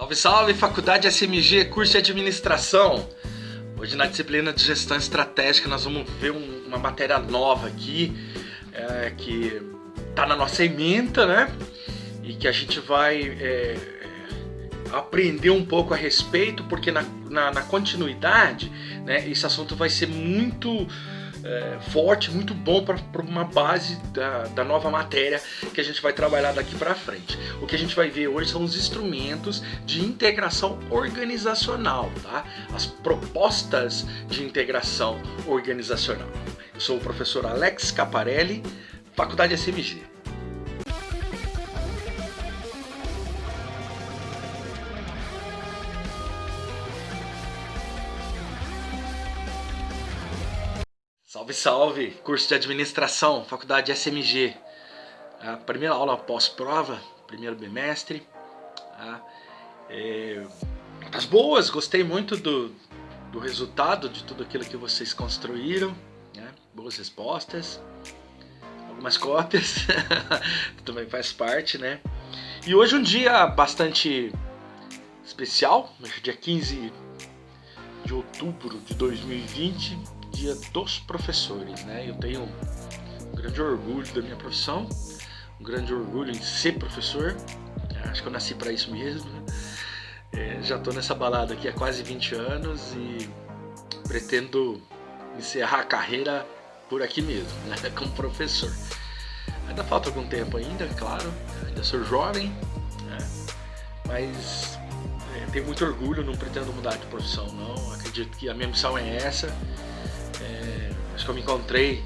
Salve, salve, Faculdade SMG, curso de Administração. Hoje na disciplina de Gestão Estratégica nós vamos ver uma matéria nova aqui, que está na nossa ementa, né? E que a gente vai aprender um pouco a respeito, porque na continuidade, né, esse assunto vai ser muito forte, muito bom para uma base da nova matéria que a gente vai trabalhar daqui para frente. O que a gente vai ver hoje são os instrumentos de integração organizacional, tá? As propostas de integração organizacional. Eu sou o professor Alex Caparelli, Faculdade SMG. Salve, salve! Curso de Administração, Faculdade SMG. A primeira aula pós-prova, primeiro bimestre. Notas boas, gostei muito do resultado de tudo aquilo que vocês construíram, né? Boas respostas, algumas cópias, também faz parte, né? E hoje um dia bastante especial, dia 15 de outubro de 2020, Dia dos Professores, né? Eu tenho um grande orgulho da minha profissão, um grande orgulho em ser professor. Acho que eu nasci para isso mesmo, né? Já estou nessa balada aqui há quase 20 anos e pretendo encerrar a carreira por aqui mesmo, né? Como professor. Ainda falta algum tempo ainda, claro, ainda sou jovem, né? Mas tenho muito orgulho, não pretendo mudar de profissão não, acredito que a minha missão é essa. Acho que eu me encontrei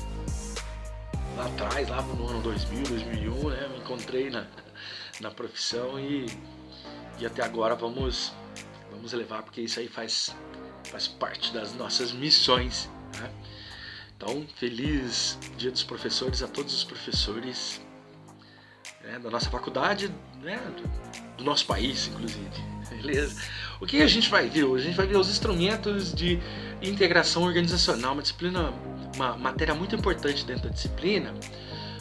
lá atrás, lá no ano 2000, 2001, né? Me encontrei na profissão e até agora vamos levar, porque isso aí faz parte das nossas missões, né? Então, feliz Dia dos Professores a todos os professores, né, da nossa faculdade, né, do nosso país, inclusive. Beleza? O que a gente vai ver hoje? A gente vai ver os instrumentos de integração organizacional, uma matéria muito importante dentro da disciplina,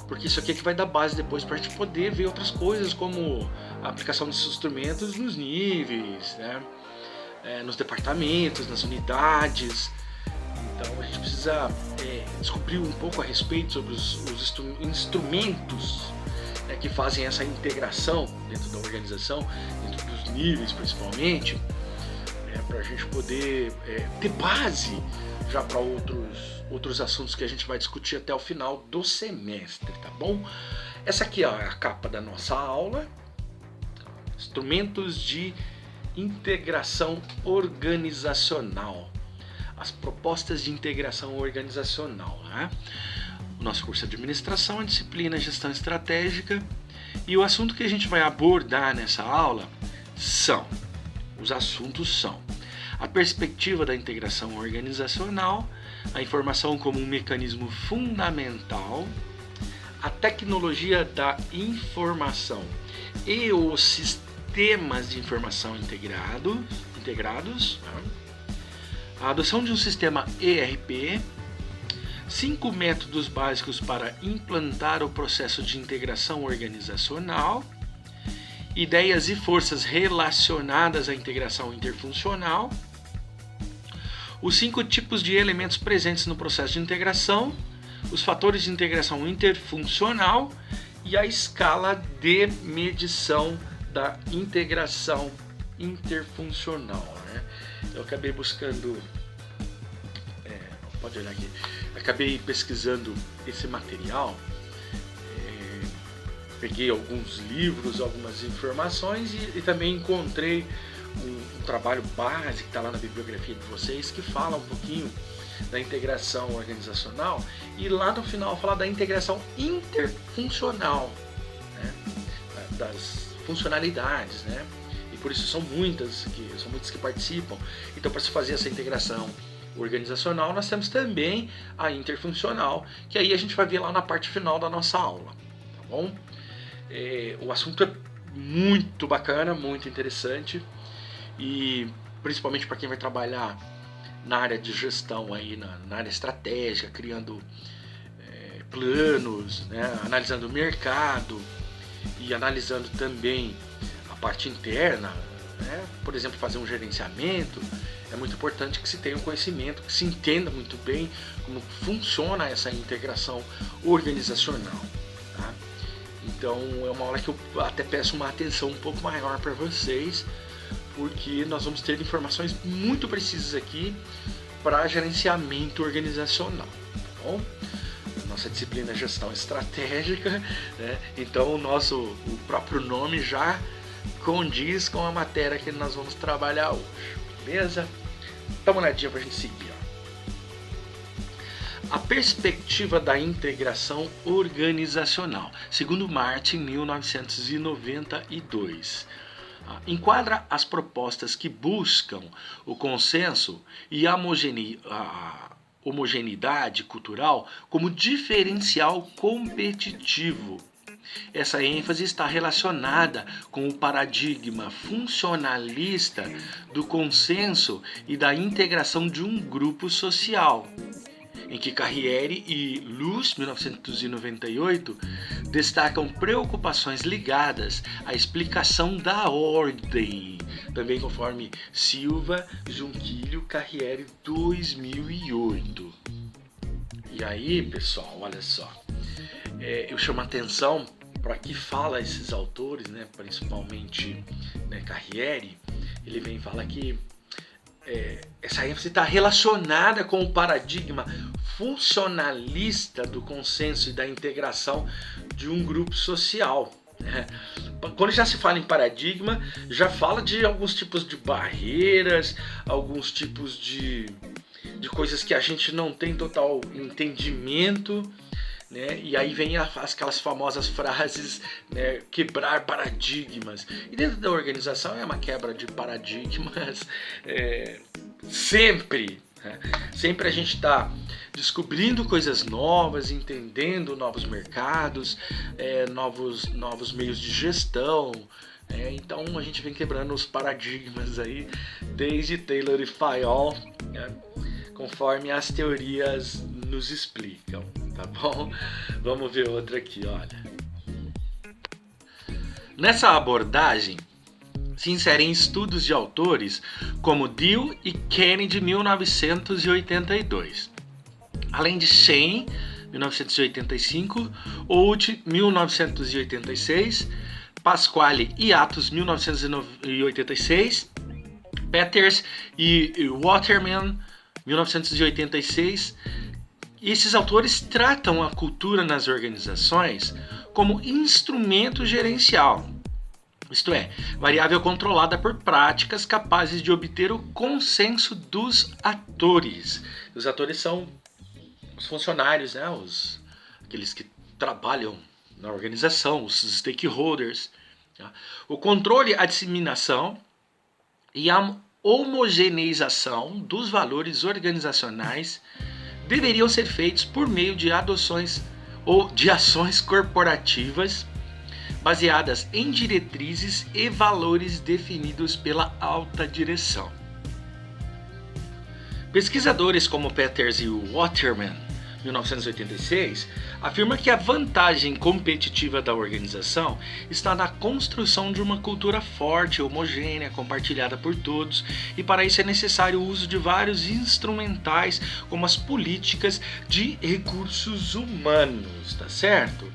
porque isso aqui é que vai dar base depois para a gente poder ver outras coisas, como a aplicação desses instrumentos nos níveis, né, nos departamentos, nas unidades. Então a gente precisa descobrir um pouco a respeito sobre os instrumentos, né, que fazem essa integração dentro da organização, dentro dos níveis principalmente, para a gente poder ter base já para outros assuntos que a gente vai discutir até o final do semestre, tá bom? Essa aqui é a capa da nossa aula, instrumentos de integração organizacional, as propostas de integração organizacional, né? O nosso curso de administração, a disciplina gestão estratégica, e o assunto que a gente vai abordar nessa aula os assuntos são a perspectiva da integração organizacional, a informação como um mecanismo fundamental, a tecnologia da informação e os sistemas de informação integrados, a adoção de um sistema ERP, 5 métodos básicos para implantar o processo de integração organizacional, ideias e forças relacionadas à integração interfuncional, os 5 tipos de elementos presentes no processo de integração, os fatores de integração interfuncional e a escala de medição da integração interfuncional, né? Eu acabei buscando, pode olhar aqui, acabei pesquisando esse material, peguei alguns livros, algumas informações e também encontrei um trabalho base que está lá na bibliografia de vocês, que fala um pouquinho da integração organizacional e lá no final fala da integração interfuncional, né? Das funcionalidades, né? E por isso são muitas que participam. Então, para se fazer essa integração organizacional, nós temos também a interfuncional, que aí a gente vai ver lá na parte final da nossa aula, tá bom? O assunto é muito bacana, muito interessante, e principalmente para quem vai trabalhar na área de gestão, aí na área estratégica, criando planos, né, analisando o mercado e analisando também a parte interna, né, por exemplo, fazer um gerenciamento, é muito importante que se tenha um conhecimento, que se entenda muito bem como funciona essa integração organizacional. Tá? Então é uma hora que eu até peço uma atenção um pouco maior para vocês, porque nós vamos ter informações muito precisas aqui para gerenciamento organizacional. Tá bom? Nossa disciplina é gestão estratégica, né? Então o próprio nome já condiz com a matéria que nós vamos trabalhar hoje, beleza? Dá uma olhadinha para a gente seguir. Ó. A perspectiva da integração organizacional, segundo Martin, 1992. Enquadra as propostas que buscam o consenso e a homogeneidade cultural como diferencial competitivo. Essa ênfase está relacionada com o paradigma funcionalista do consenso e da integração de um grupo social, em que Carriere e Luce, 1998, destacam preocupações ligadas à explicação da ordem, também conforme Silva, Junquilho, Carriere, 2008. E aí, pessoal, olha só, eu chamo a atenção para que fala esses autores, né, principalmente, né, Carriere. Ele vem e fala que essa ênfase está relacionada com o paradigma funcionalista do consenso e da integração de um grupo social. Né? Quando já se fala em paradigma, já fala de alguns tipos de barreiras, alguns tipos de coisas que a gente não tem total entendimento. Né? E aí vem aquelas famosas frases, né? Quebrar paradigmas. E dentro da organização é uma quebra de paradigmas sempre. Né? Sempre a gente está descobrindo coisas novas, entendendo novos mercados, novos meios de gestão. Então a gente vem quebrando os paradigmas aí, desde Taylor e Fayol, né? Conforme as teorias nos explicam, tá bom? Vamos ver outra aqui, olha. Nessa abordagem se inserem estudos de autores como Deal e Kennedy, 1982, além de Shane, 1985, Oates, 1986, Pasquale e Atos, 1986, Peters e Waterman, 1986. Esses autores tratam a cultura nas organizações como instrumento gerencial, isto é, variável controlada por práticas capazes de obter o consenso dos atores. Os atores são os funcionários, né? Aqueles que trabalham na organização, os stakeholders. Tá? O controle, a disseminação e a homogeneização dos valores organizacionais deveriam ser feitos por meio de adoções ou de ações corporativas baseadas em diretrizes e valores definidos pela alta direção. Pesquisadores como Peters e Waterman, 1986, afirma que a vantagem competitiva da organização está na construção de uma cultura forte, homogênea, compartilhada por todos, e para isso é necessário o uso de vários instrumentais, como as políticas de recursos humanos, tá certo?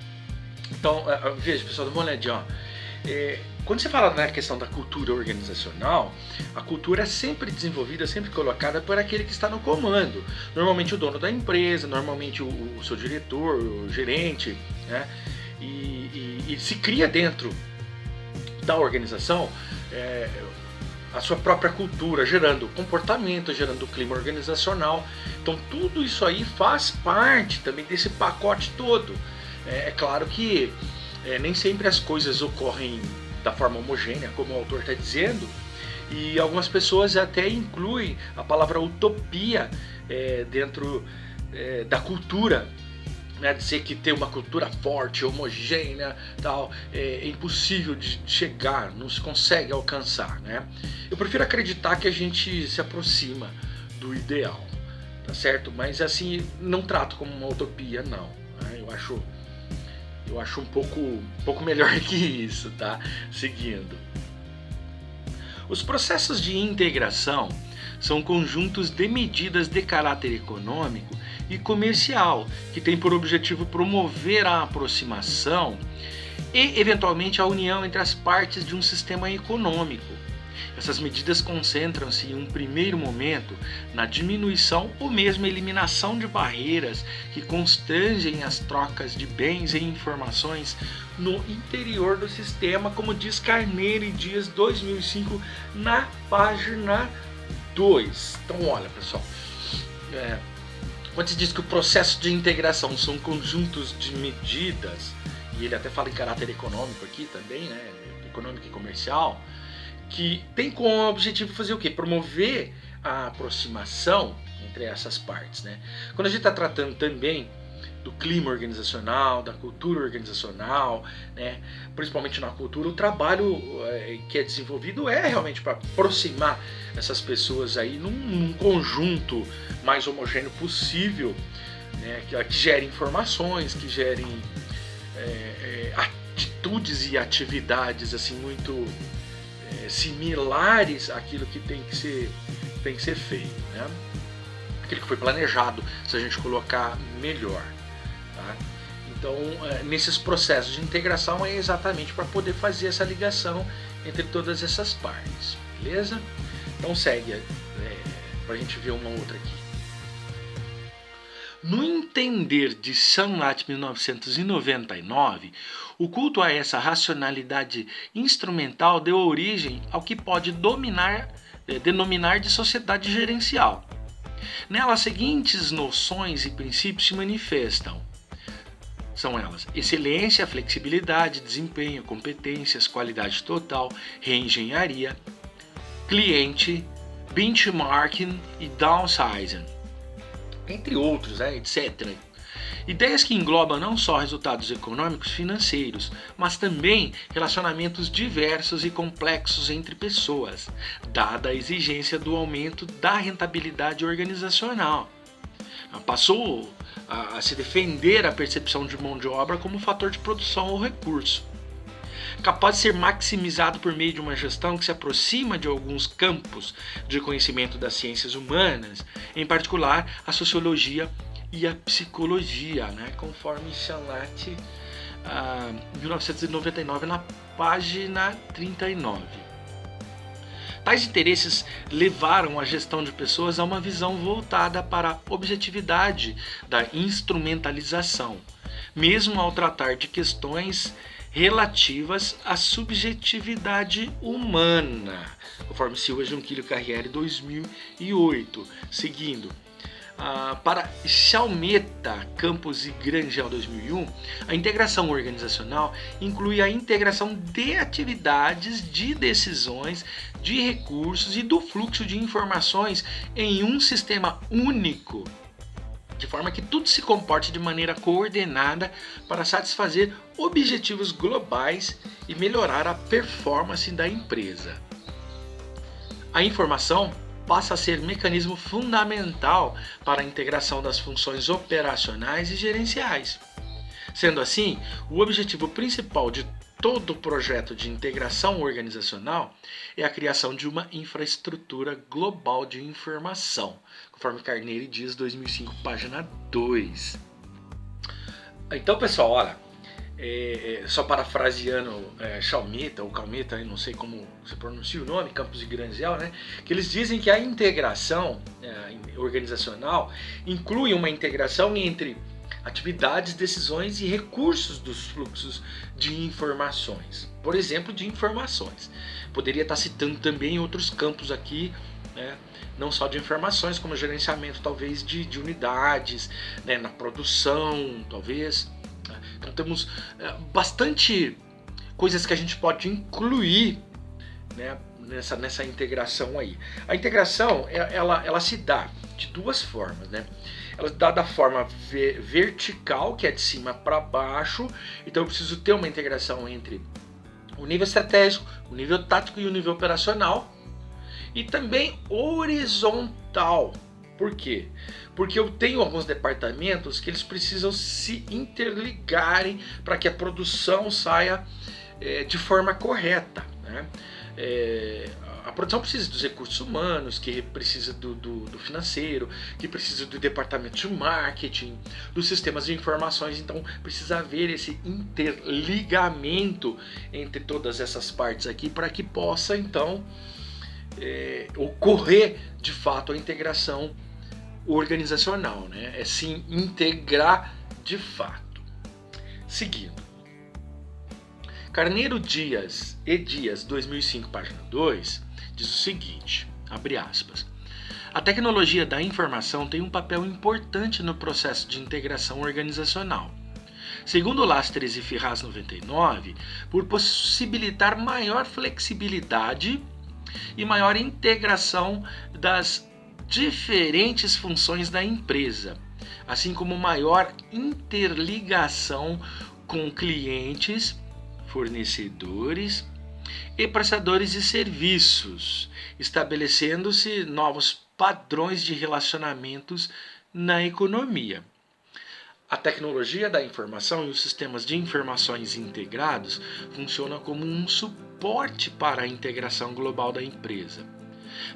Então, veja, pessoal, dá uma olhadinha, ó. Quando você fala na questão da cultura organizacional, a cultura é sempre desenvolvida, sempre colocada por aquele que está no comando. Normalmente o dono da empresa, normalmente o seu diretor, o gerente, né? E se cria dentro da organização a sua própria cultura, gerando comportamento, gerando clima organizacional. Então tudo isso aí faz parte também desse pacote todo. É claro que nem sempre as coisas ocorrem da forma homogênea, como o autor está dizendo, e algumas pessoas até incluem a palavra utopia dentro da cultura, né? Dizer que ter uma cultura forte, homogênea, tal, é impossível de chegar, não se consegue alcançar, né? Eu prefiro acreditar que a gente se aproxima do ideal, tá certo? Mas assim, não trato como uma utopia, não, né? Eu acho um pouco melhor que isso, tá? Seguindo. Os processos de integração são conjuntos de medidas de caráter econômico e comercial que têm por objetivo promover a aproximação e, eventualmente, a união entre as partes de um sistema econômico. Essas medidas concentram-se em um primeiro momento na diminuição ou mesmo eliminação de barreiras que constrangem as trocas de bens e informações no interior do sistema, como diz Carneiro e Dias 2005 na página 2. Então olha, pessoal, quando se diz que o processo de integração são conjuntos de medidas, e ele até fala em caráter econômico aqui também, né, econômico e comercial, que tem como objetivo fazer o quê? Promover a aproximação entre essas partes, né? Quando a gente está tratando também do clima organizacional, da cultura organizacional, né? Principalmente na cultura, o trabalho que é desenvolvido é realmente para aproximar essas pessoas aí num conjunto mais homogêneo possível, né? Que gere informações, que gerem atitudes e atividades assim muito similares àquilo que tem que ser feito, né? Aquilo que foi planejado, se a gente colocar melhor, tá? Então, nesses processos de integração é exatamente para poder fazer essa ligação entre todas essas partes, beleza? Então segue para a gente ver uma outra aqui. No entender de Sanlat 1999, o culto a essa racionalidade instrumental deu origem ao que pode denominar de sociedade gerencial. Nela, as seguintes noções e princípios se manifestam. São elas: excelência, flexibilidade, desempenho, competências, qualidade total, reengenharia, cliente, benchmarking e downsizing, entre outros, etc. Ideias que englobam não só resultados econômicos e financeiros, mas também relacionamentos diversos e complexos entre pessoas, dada a exigência do aumento da rentabilidade organizacional. Passou a se defender a percepção de mão de obra como fator de produção ou recurso, capaz de ser maximizado por meio de uma gestão que se aproxima de alguns campos de conhecimento das ciências humanas, em particular a sociologia e a psicologia, né? Conforme Sanlat, 1999, na página 39. Tais interesses levaram a gestão de pessoas a uma visão voltada para a objetividade da instrumentalização, mesmo ao tratar de questões relativas à subjetividade humana, conforme Silva Junquillo Carriere 2008. Seguindo, para Chalmeta, Campos e Grangel 2001, a integração organizacional inclui a integração de atividades, de decisões, de recursos e do fluxo de informações em um sistema único, de forma que tudo se comporte de maneira coordenada para satisfazer objetivos globais e melhorar a performance da empresa. A informação passa a ser mecanismo fundamental para a integração das funções operacionais e gerenciais. Sendo assim, o objetivo principal de todo projeto de integração organizacional é a criação de uma infraestrutura global de informação, conforme Carneiro e Dias 2005, página 2. Então, pessoal, olha, só parafraseando Chalmeta ou Calmeta, não sei como se pronuncia o nome, Campos e Grangel, né, que eles dizem que a integração organizacional inclui uma integração entre atividades, decisões e recursos dos fluxos de informações. Por exemplo, de informações. Poderia estar citando também outros campos aqui, né, não só de informações, como gerenciamento talvez de unidades, né, na produção, talvez. Então temos bastante coisas que a gente pode incluir, né, nessa integração aí. A integração ela se dá de duas formas, né? Ela se dá da forma vertical, que é de cima para baixo. Então eu preciso ter uma integração entre o nível estratégico, o nível tático e o nível operacional. E também horizontal. Por quê? Porque eu tenho alguns departamentos que eles precisam se interligarem para que a produção saia de forma correta, né? a produção precisa dos recursos humanos, que precisa do financeiro, que precisa do departamento de marketing, dos sistemas de informações. Então precisa haver esse interligamento entre todas essas partes aqui para que possa então ocorrer de fato a integração organizacional, né? É se integrar de fato. Seguindo. Carneiro Dias e Dias, 2005, página 2, diz o seguinte, abre aspas, a tecnologia da informação tem um papel importante no processo de integração organizacional. Segundo Lastres e Ferraz 99, por possibilitar maior flexibilidade e maior integração das diferentes funções da empresa, assim como maior interligação com clientes, fornecedores e prestadores de serviços, estabelecendo-se novos padrões de relacionamentos na economia. A tecnologia da informação e os sistemas de informações integrados funcionam como um suporte para a integração global da empresa,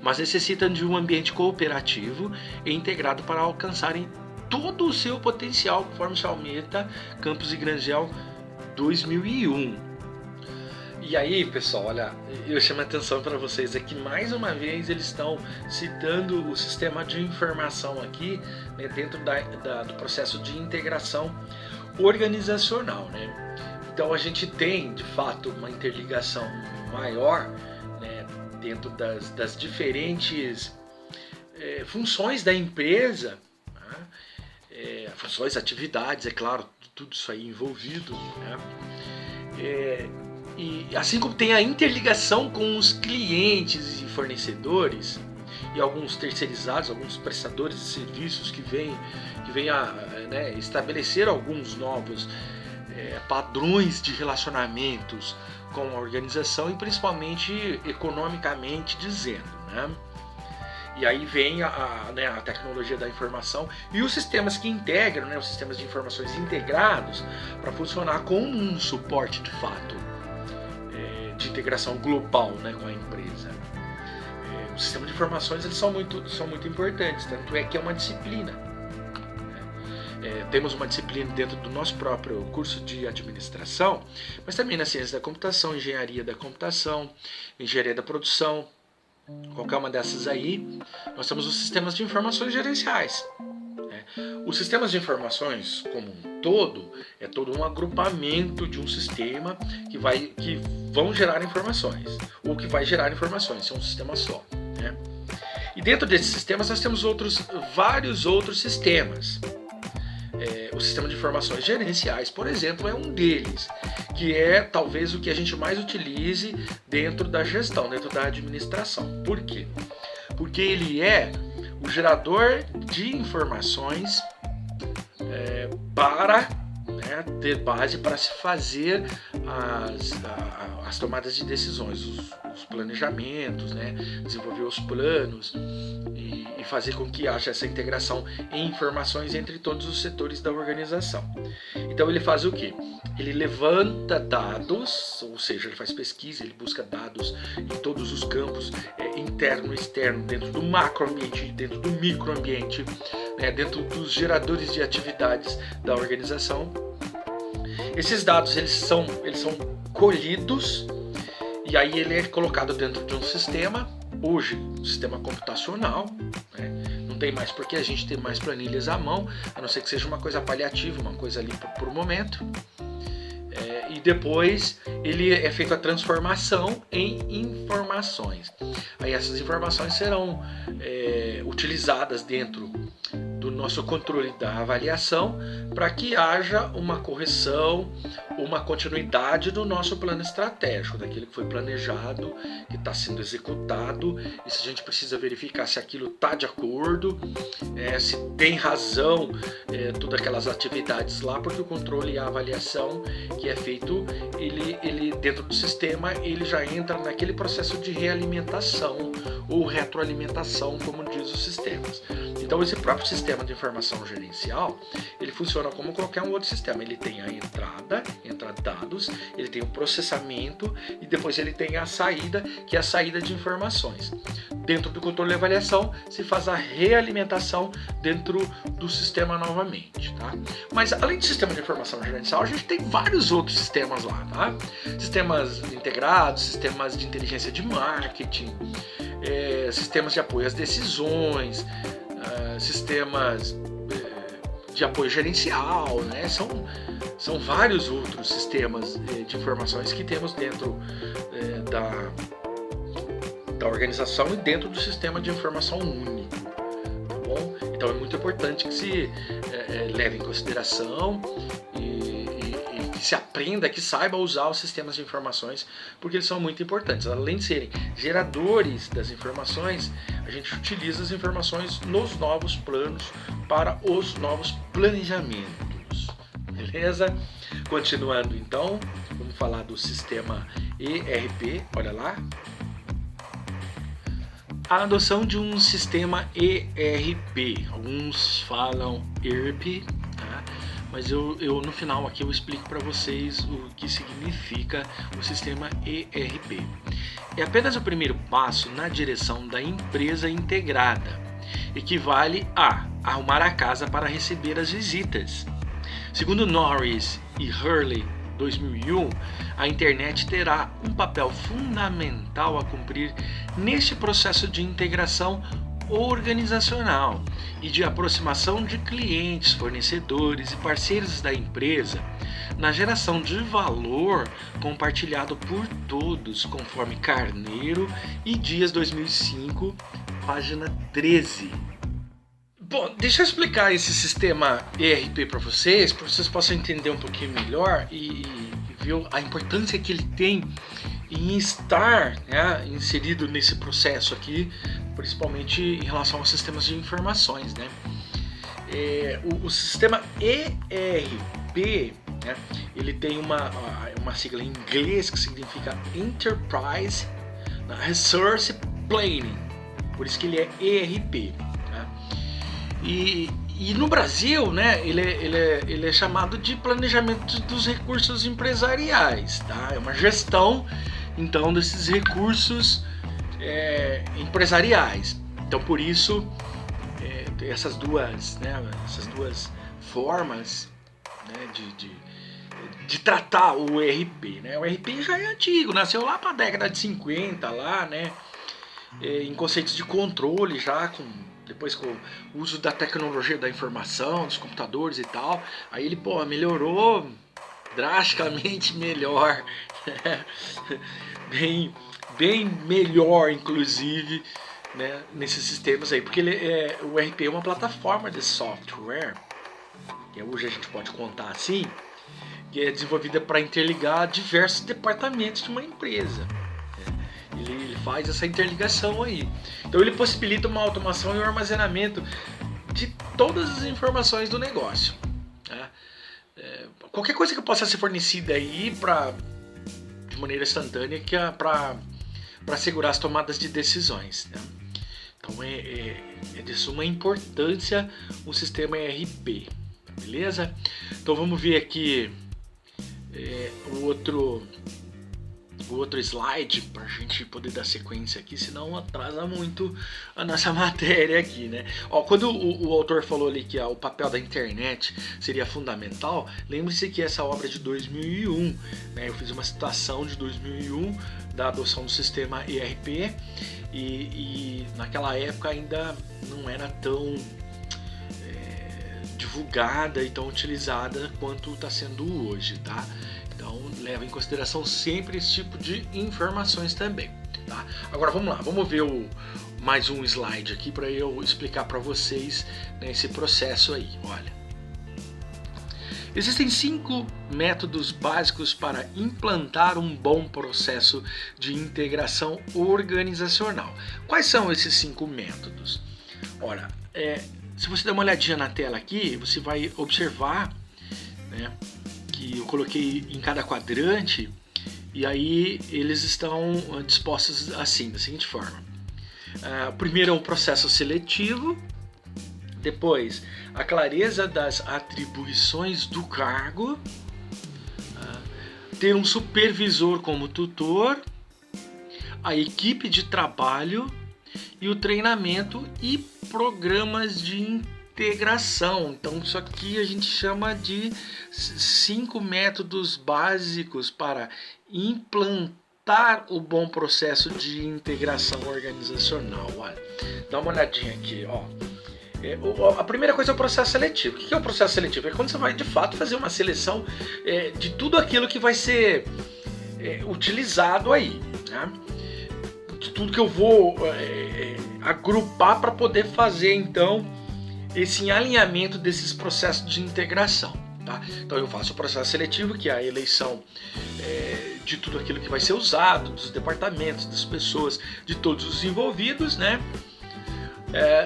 mas necessitam de um ambiente cooperativo e integrado para alcançarem todo o seu potencial, conforme Chalmeta, Campos e Grangel, 2001. E aí, pessoal, olha, eu chamo a atenção para vocês aqui, mais uma vez eles estão citando o sistema de informação aqui, né, dentro do processo de integração organizacional, né? Então a gente tem, de fato, uma interligação maior, né, dentro das diferentes funções da empresa, né? Funções, atividades, é claro, tudo isso aí envolvido, né? E assim como tem a interligação com os clientes e fornecedores e alguns terceirizados, alguns prestadores de serviços que vêm a né, estabelecer alguns novos padrões de relacionamentos com a organização e principalmente economicamente dizendo, né? E aí vem a tecnologia da informação e os sistemas que integram, né, os sistemas de informações integrados para funcionar como um suporte de fato de integração global, né, com a empresa. Os sistemas de informações eles são muito importantes, tanto é que é uma disciplina. Temos uma disciplina dentro do nosso próprio curso de administração, mas também na ciência da computação, engenharia da computação, engenharia da produção. Qualquer uma dessas aí, nós temos os sistemas de informações gerenciais. Os sistemas de informações, como um todo, é todo um agrupamento de um sistema que vão gerar informações, ou que vai gerar informações, é um sistema só, né? E dentro desses sistemas nós temos vários outros sistemas. O sistema de informações gerenciais, por exemplo, é um deles, que é talvez o que a gente mais utilize dentro da gestão, dentro da administração. Por quê? Porque ele é o gerador de informações para ter base para se fazer as tomadas de decisões, os planejamentos, né? Desenvolver os planos e fazer com que haja essa integração em informações entre todos os setores da organização. Então ele faz o quê? Ele levanta dados, ou seja, ele faz pesquisa, ele busca dados em todos os campos, interno e externo, dentro do macroambiente, dentro do microambiente, né, dentro dos geradores de atividades da organização. Esses dados eles são colhidos e aí ele é colocado dentro de um sistema, hoje um sistema computacional, né? Não tem mais porque a gente tem mais planilhas à mão, a não ser que seja uma coisa paliativa, uma coisa ali por momento. E depois ele é feita a transformação em informações. Aí essas informações serão utilizadas dentro do nosso controle da avaliação para que haja uma correção, uma continuidade do nosso plano estratégico, daquilo que foi planejado, que está sendo executado, e se a gente precisa verificar se aquilo está de acordo, se tem razão todas aquelas atividades lá, porque o controle e a avaliação que é feito, ele dentro do sistema, ele já entra naquele processo de realimentação ou retroalimentação, como diz os sistemas. Então esse próprio sistema sistema de informação gerencial, ele funciona como qualquer um outro sistema. Ele tem a entrada de dados, ele tem o processamento e depois ele tem a saída, que é a saída de informações. Dentro do controle e avaliação, se faz a realimentação dentro do sistema novamente, tá? Mas além do sistema de informação gerencial, a gente tem vários outros sistemas lá, tá? Sistemas integrados, sistemas de inteligência de marketing, sistemas de apoio às decisões, sistemas de apoio gerencial, né? São vários outros sistemas de informações que temos dentro da organização e dentro do sistema de informação único, tá bom? Então é muito importante que se leve em consideração e que se aprenda, que saiba usar os sistemas de informações, porque eles são muito importantes. Além de serem geradores das informações, a gente utiliza as informações nos novos planos para os novos planejamentos. Beleza? Continuando então, vamos falar do sistema ERP, olha lá. A adoção de um sistema ERP, alguns falam ERP, tá? Mas eu no final aqui eu explico para vocês o que significa o sistema ERP. É apenas o primeiro passo na direção da empresa integrada. Equivale a arrumar a casa para receber as visitas. Segundo Norris e Hurley, 2001, a internet terá um papel fundamental a cumprir neste processo de integração organizacional e de aproximação de clientes, fornecedores e parceiros da empresa na geração de valor compartilhado por todos, conforme Carneiro e Dias 2005, página 13. Bom, deixa eu explicar esse sistema ERP para vocês possam entender um pouquinho melhor e ver a importância que ele tem em estar, né, inserido nesse processo aqui, principalmente em relação aos sistemas de informações, né? O sistema ERP, né, ele tem uma sigla em inglês que significa Enterprise Resource Planning, por isso que ele é ERP. E no Brasil, né, ele é chamado de planejamento dos recursos empresariais, tá? É uma gestão, então, desses recursos empresariais. Então, por isso, essas duas formas, né, de tratar o ERP, né? O ERP já é antigo, nasceu lá para a década de 50, lá, né, em conceitos de controle já depois com o uso da tecnologia da informação, dos computadores e tal, aí ele melhorou drasticamente melhor, bem melhor inclusive, né, nesses sistemas aí, porque o ERP é uma plataforma de software, que hoje a gente pode contar assim, que é desenvolvida para interligar diversos departamentos de uma empresa. Ele faz essa interligação aí. Então ele possibilita uma automação e um armazenamento de todas as informações do negócio. Né? Qualquer coisa que possa ser fornecida aí de maneira instantânea para assegurar as tomadas de decisões. Né? Então é de suma importância o sistema ERP. Beleza? Então vamos ver aqui o outro slide para a gente poder dar sequência aqui, senão atrasa muito a nossa matéria aqui, né? Quando o autor falou ali que o papel da internet seria fundamental, lembre-se que essa obra é de 2001, né? Eu fiz uma citação de 2001 da adoção do sistema ERP e naquela época ainda não era tão divulgada e tão utilizada quanto está sendo hoje, tá? Então leva em consideração sempre esse tipo de informações também, tá? Agora vamos lá, vamos ver mais um slide aqui para eu explicar para vocês, né, esse processo aí. Olha, existem 5 métodos básicos para implantar um bom processo de integração organizacional. Quais são esses 5 métodos? Olha, se você der uma olhadinha na tela aqui, você vai observar, né, que eu coloquei em cada quadrante e aí eles estão dispostos assim, da seguinte forma. O primeiro é um processo seletivo, Depois, a clareza das atribuições do cargo, ter um supervisor como tutor, a equipe de trabalho e o treinamento e programas de integração. Então isso aqui a gente chama de 5 métodos básicos para implantar o bom processo de integração organizacional. Olha, dá uma olhadinha aqui, ó. A primeira coisa é o processo seletivo. O que é o processo seletivo? É quando você vai de fato fazer uma seleção de tudo aquilo que vai ser utilizado aí, né? De tudo que eu vou agrupar para poder fazer então esse alinhamento desses processos de integração, tá? Então eu faço o processo seletivo, que é a eleição de tudo aquilo que vai ser usado, dos departamentos, das pessoas, de todos os envolvidos, né?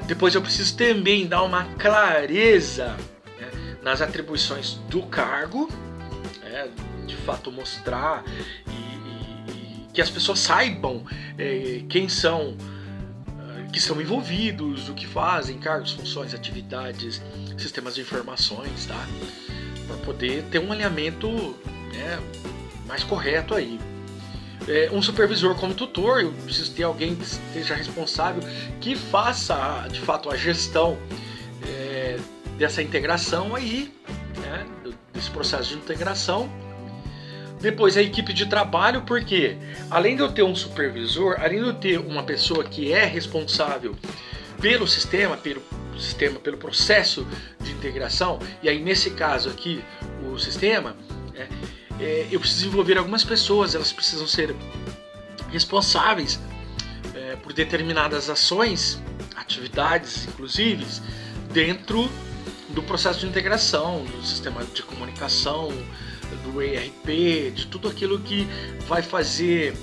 Depois eu preciso também dar uma clareza, né, nas atribuições do cargo, de fato mostrar e que as pessoas saibam quem são que estão envolvidos, o que fazem, cargos, funções, atividades, sistemas de informações, tá? Para poder ter um alinhamento, né, mais correto aí. Um supervisor como tutor, eu preciso ter alguém que esteja responsável, que faça de fato a gestão dessa integração aí, né, desse processo de integração. Depois a equipe de trabalho, porque além de eu ter um supervisor, além de eu ter uma pessoa que é responsável pelo sistema, pelo processo de integração, e aí nesse caso aqui o sistema, eu preciso envolver algumas pessoas, elas precisam ser responsáveis por determinadas ações, atividades inclusive, dentro do processo de integração, do sistema de comunicação, do ERP, de tudo aquilo que vai fazer,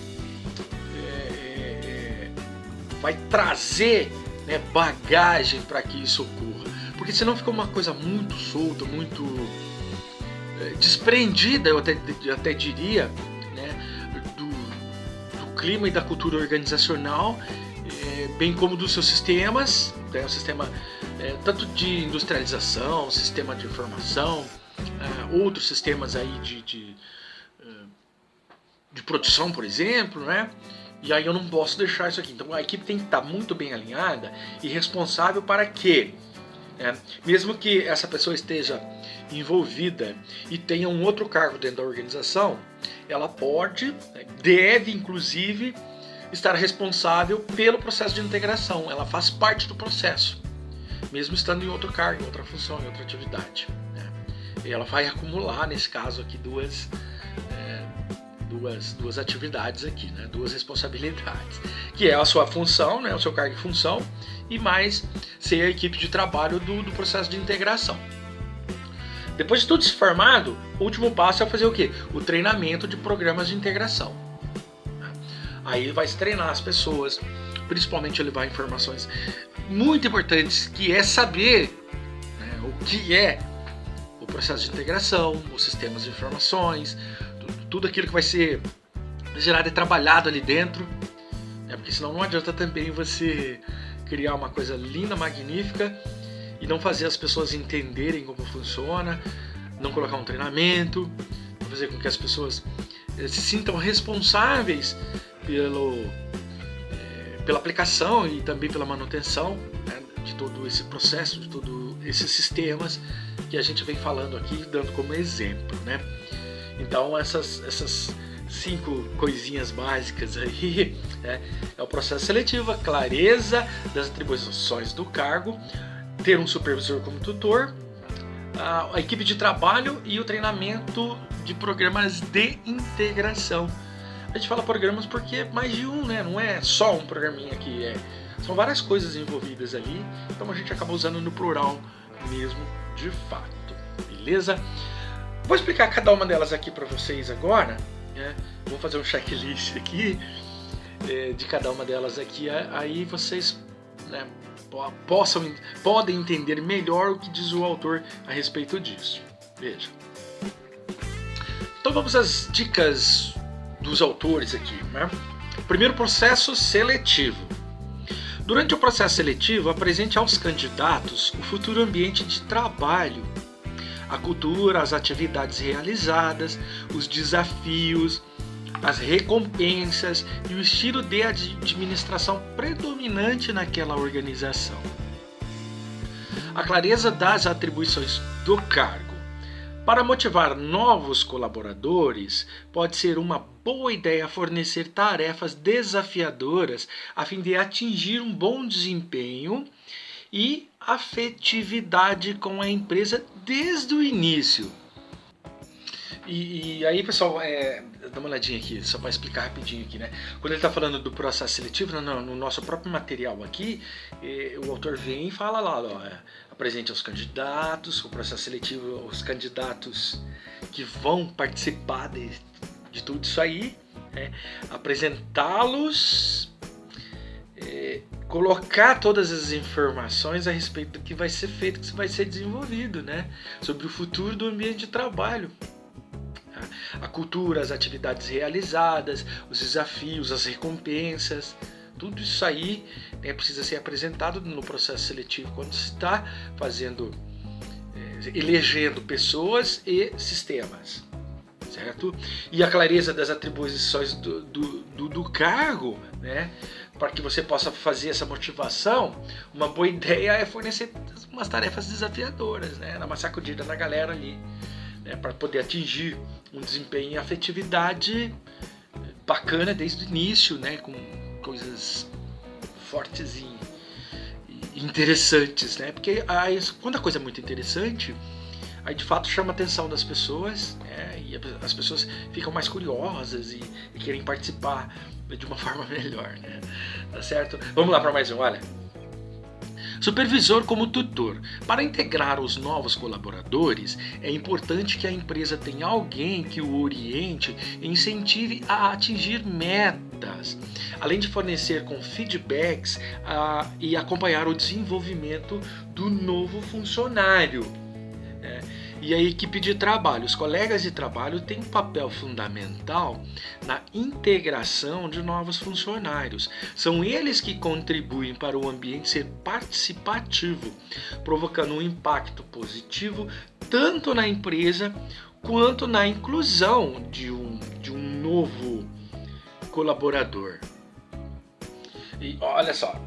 vai trazer, né, bagagem para que isso ocorra. Porque senão fica uma coisa muito solta, muito desprendida, eu até diria, né, do clima e da cultura organizacional, bem como dos seus sistemas, né, o sistema tanto de industrialização, sistema de informação, outros sistemas aí de produção, por exemplo, né? E aí eu não posso deixar isso aqui. Então a equipe tem que estar muito bem alinhada e responsável para que, mesmo que essa pessoa esteja envolvida e tenha um outro cargo dentro da organização, ela pode, deve inclusive estar responsável pelo processo de integração. Ela faz parte do processo, mesmo estando em outro cargo, em outra função, em outra atividade, né? E ela vai acumular, nesse caso aqui, duas atividades aqui, né? Duas responsabilidades, que é a sua função, né? O seu cargo e função, e mais ser a equipe de trabalho do processo de integração. Depois de tudo isso formado, o último passo é fazer o quê? O treinamento de programas de integração. Aí ele vai treinar as pessoas, principalmente levar informações muito importantes, que é saber, né, o que é o processo de integração, os sistemas de informações, tudo aquilo que vai ser gerado e trabalhado ali dentro, né, porque senão não adianta também você criar uma coisa linda, magnífica, e não fazer as pessoas entenderem como funciona, não colocar um treinamento, não fazer com que as pessoas se sintam responsáveis pela aplicação e também pela manutenção, né, de todo esse processo, de todos esses sistemas que a gente vem falando aqui, dando como exemplo, né? Então essas 5 coisinhas básicas aí, é o processo seletivo, a clareza das atribuições do cargo, ter um supervisor como tutor, a equipe de trabalho e o treinamento de programas de integração. A gente fala programas porque é mais de um, né? Não é só um programinha aqui, são várias coisas envolvidas ali, então a gente acaba usando no plural mesmo, de fato, beleza? Vou explicar cada uma delas aqui para vocês agora, né? Vou fazer um checklist aqui de cada uma delas aqui, aí vocês, né, podem entender melhor o que diz o autor a respeito disso. Veja. Então vamos às dicas dos autores aqui, né? Primeiro, processo seletivo. Durante o processo seletivo, apresente aos candidatos o futuro ambiente de trabalho, a cultura, as atividades realizadas, os desafios, as recompensas e o estilo de administração predominante naquela organização. A clareza das atribuições do cargo. Para motivar novos colaboradores, pode ser uma boa ideia fornecer tarefas desafiadoras a fim de atingir um bom desempenho e afetividade com a empresa desde o início. E aí, pessoal, dá uma olhadinha aqui, só para explicar rapidinho aqui, né? Quando ele está falando do processo seletivo, no nosso próprio material aqui, o autor vem e fala lá, ó, apresente aos candidatos, o processo seletivo, os candidatos que vão participar de tudo isso aí, apresentá-los, colocar todas as informações a respeito do que vai ser feito, que vai ser desenvolvido, né? Sobre o futuro do ambiente de trabalho. A cultura, as atividades realizadas, os desafios, as recompensas, tudo isso aí precisa ser apresentado no processo seletivo quando se está elegendo pessoas e sistemas, certo? E a clareza das atribuições do cargo, né? Para que você possa fazer essa motivação, uma boa ideia é fornecer umas tarefas desafiadoras, né? Dar uma sacudida na galera ali, para poder atingir um desempenho e afetividade bacana desde o início, né, com coisas fortes e interessantes, né, porque quando a coisa é muito interessante, aí de fato chama a atenção das pessoas, e as pessoas ficam mais curiosas e querem participar de uma forma melhor, né, tá certo? Vamos lá para mais um, olha. Supervisor como tutor. Para integrar os novos colaboradores, é importante que a empresa tenha alguém que o oriente e incentive a atingir metas, além de fornecer com feedbacks e acompanhar o desenvolvimento do novo funcionário. E a equipe de trabalho, os colegas de trabalho têm um papel fundamental na integração de novos funcionários. São eles que contribuem para o ambiente ser participativo, provocando um impacto positivo tanto na empresa quanto na inclusão de um novo colaborador. E olha só,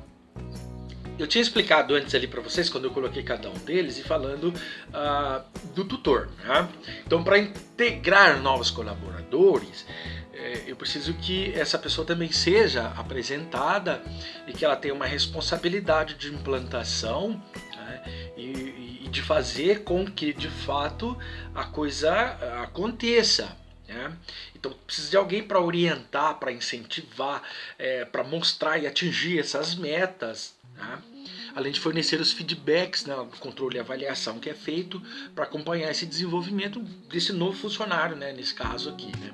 eu tinha explicado antes ali para vocês, quando eu coloquei cada um deles, e falando do tutor. Né? Então, para integrar novos colaboradores, eu preciso que essa pessoa também seja apresentada e que ela tenha uma responsabilidade de implantação, né? e de fazer com que, de fato, a coisa aconteça. Então precisa de alguém para orientar, para incentivar, para mostrar e atingir essas metas, além de fornecer os feedbacks, né, o controle e avaliação que é feito para acompanhar esse desenvolvimento desse novo funcionário, né, nesse caso aqui. Né.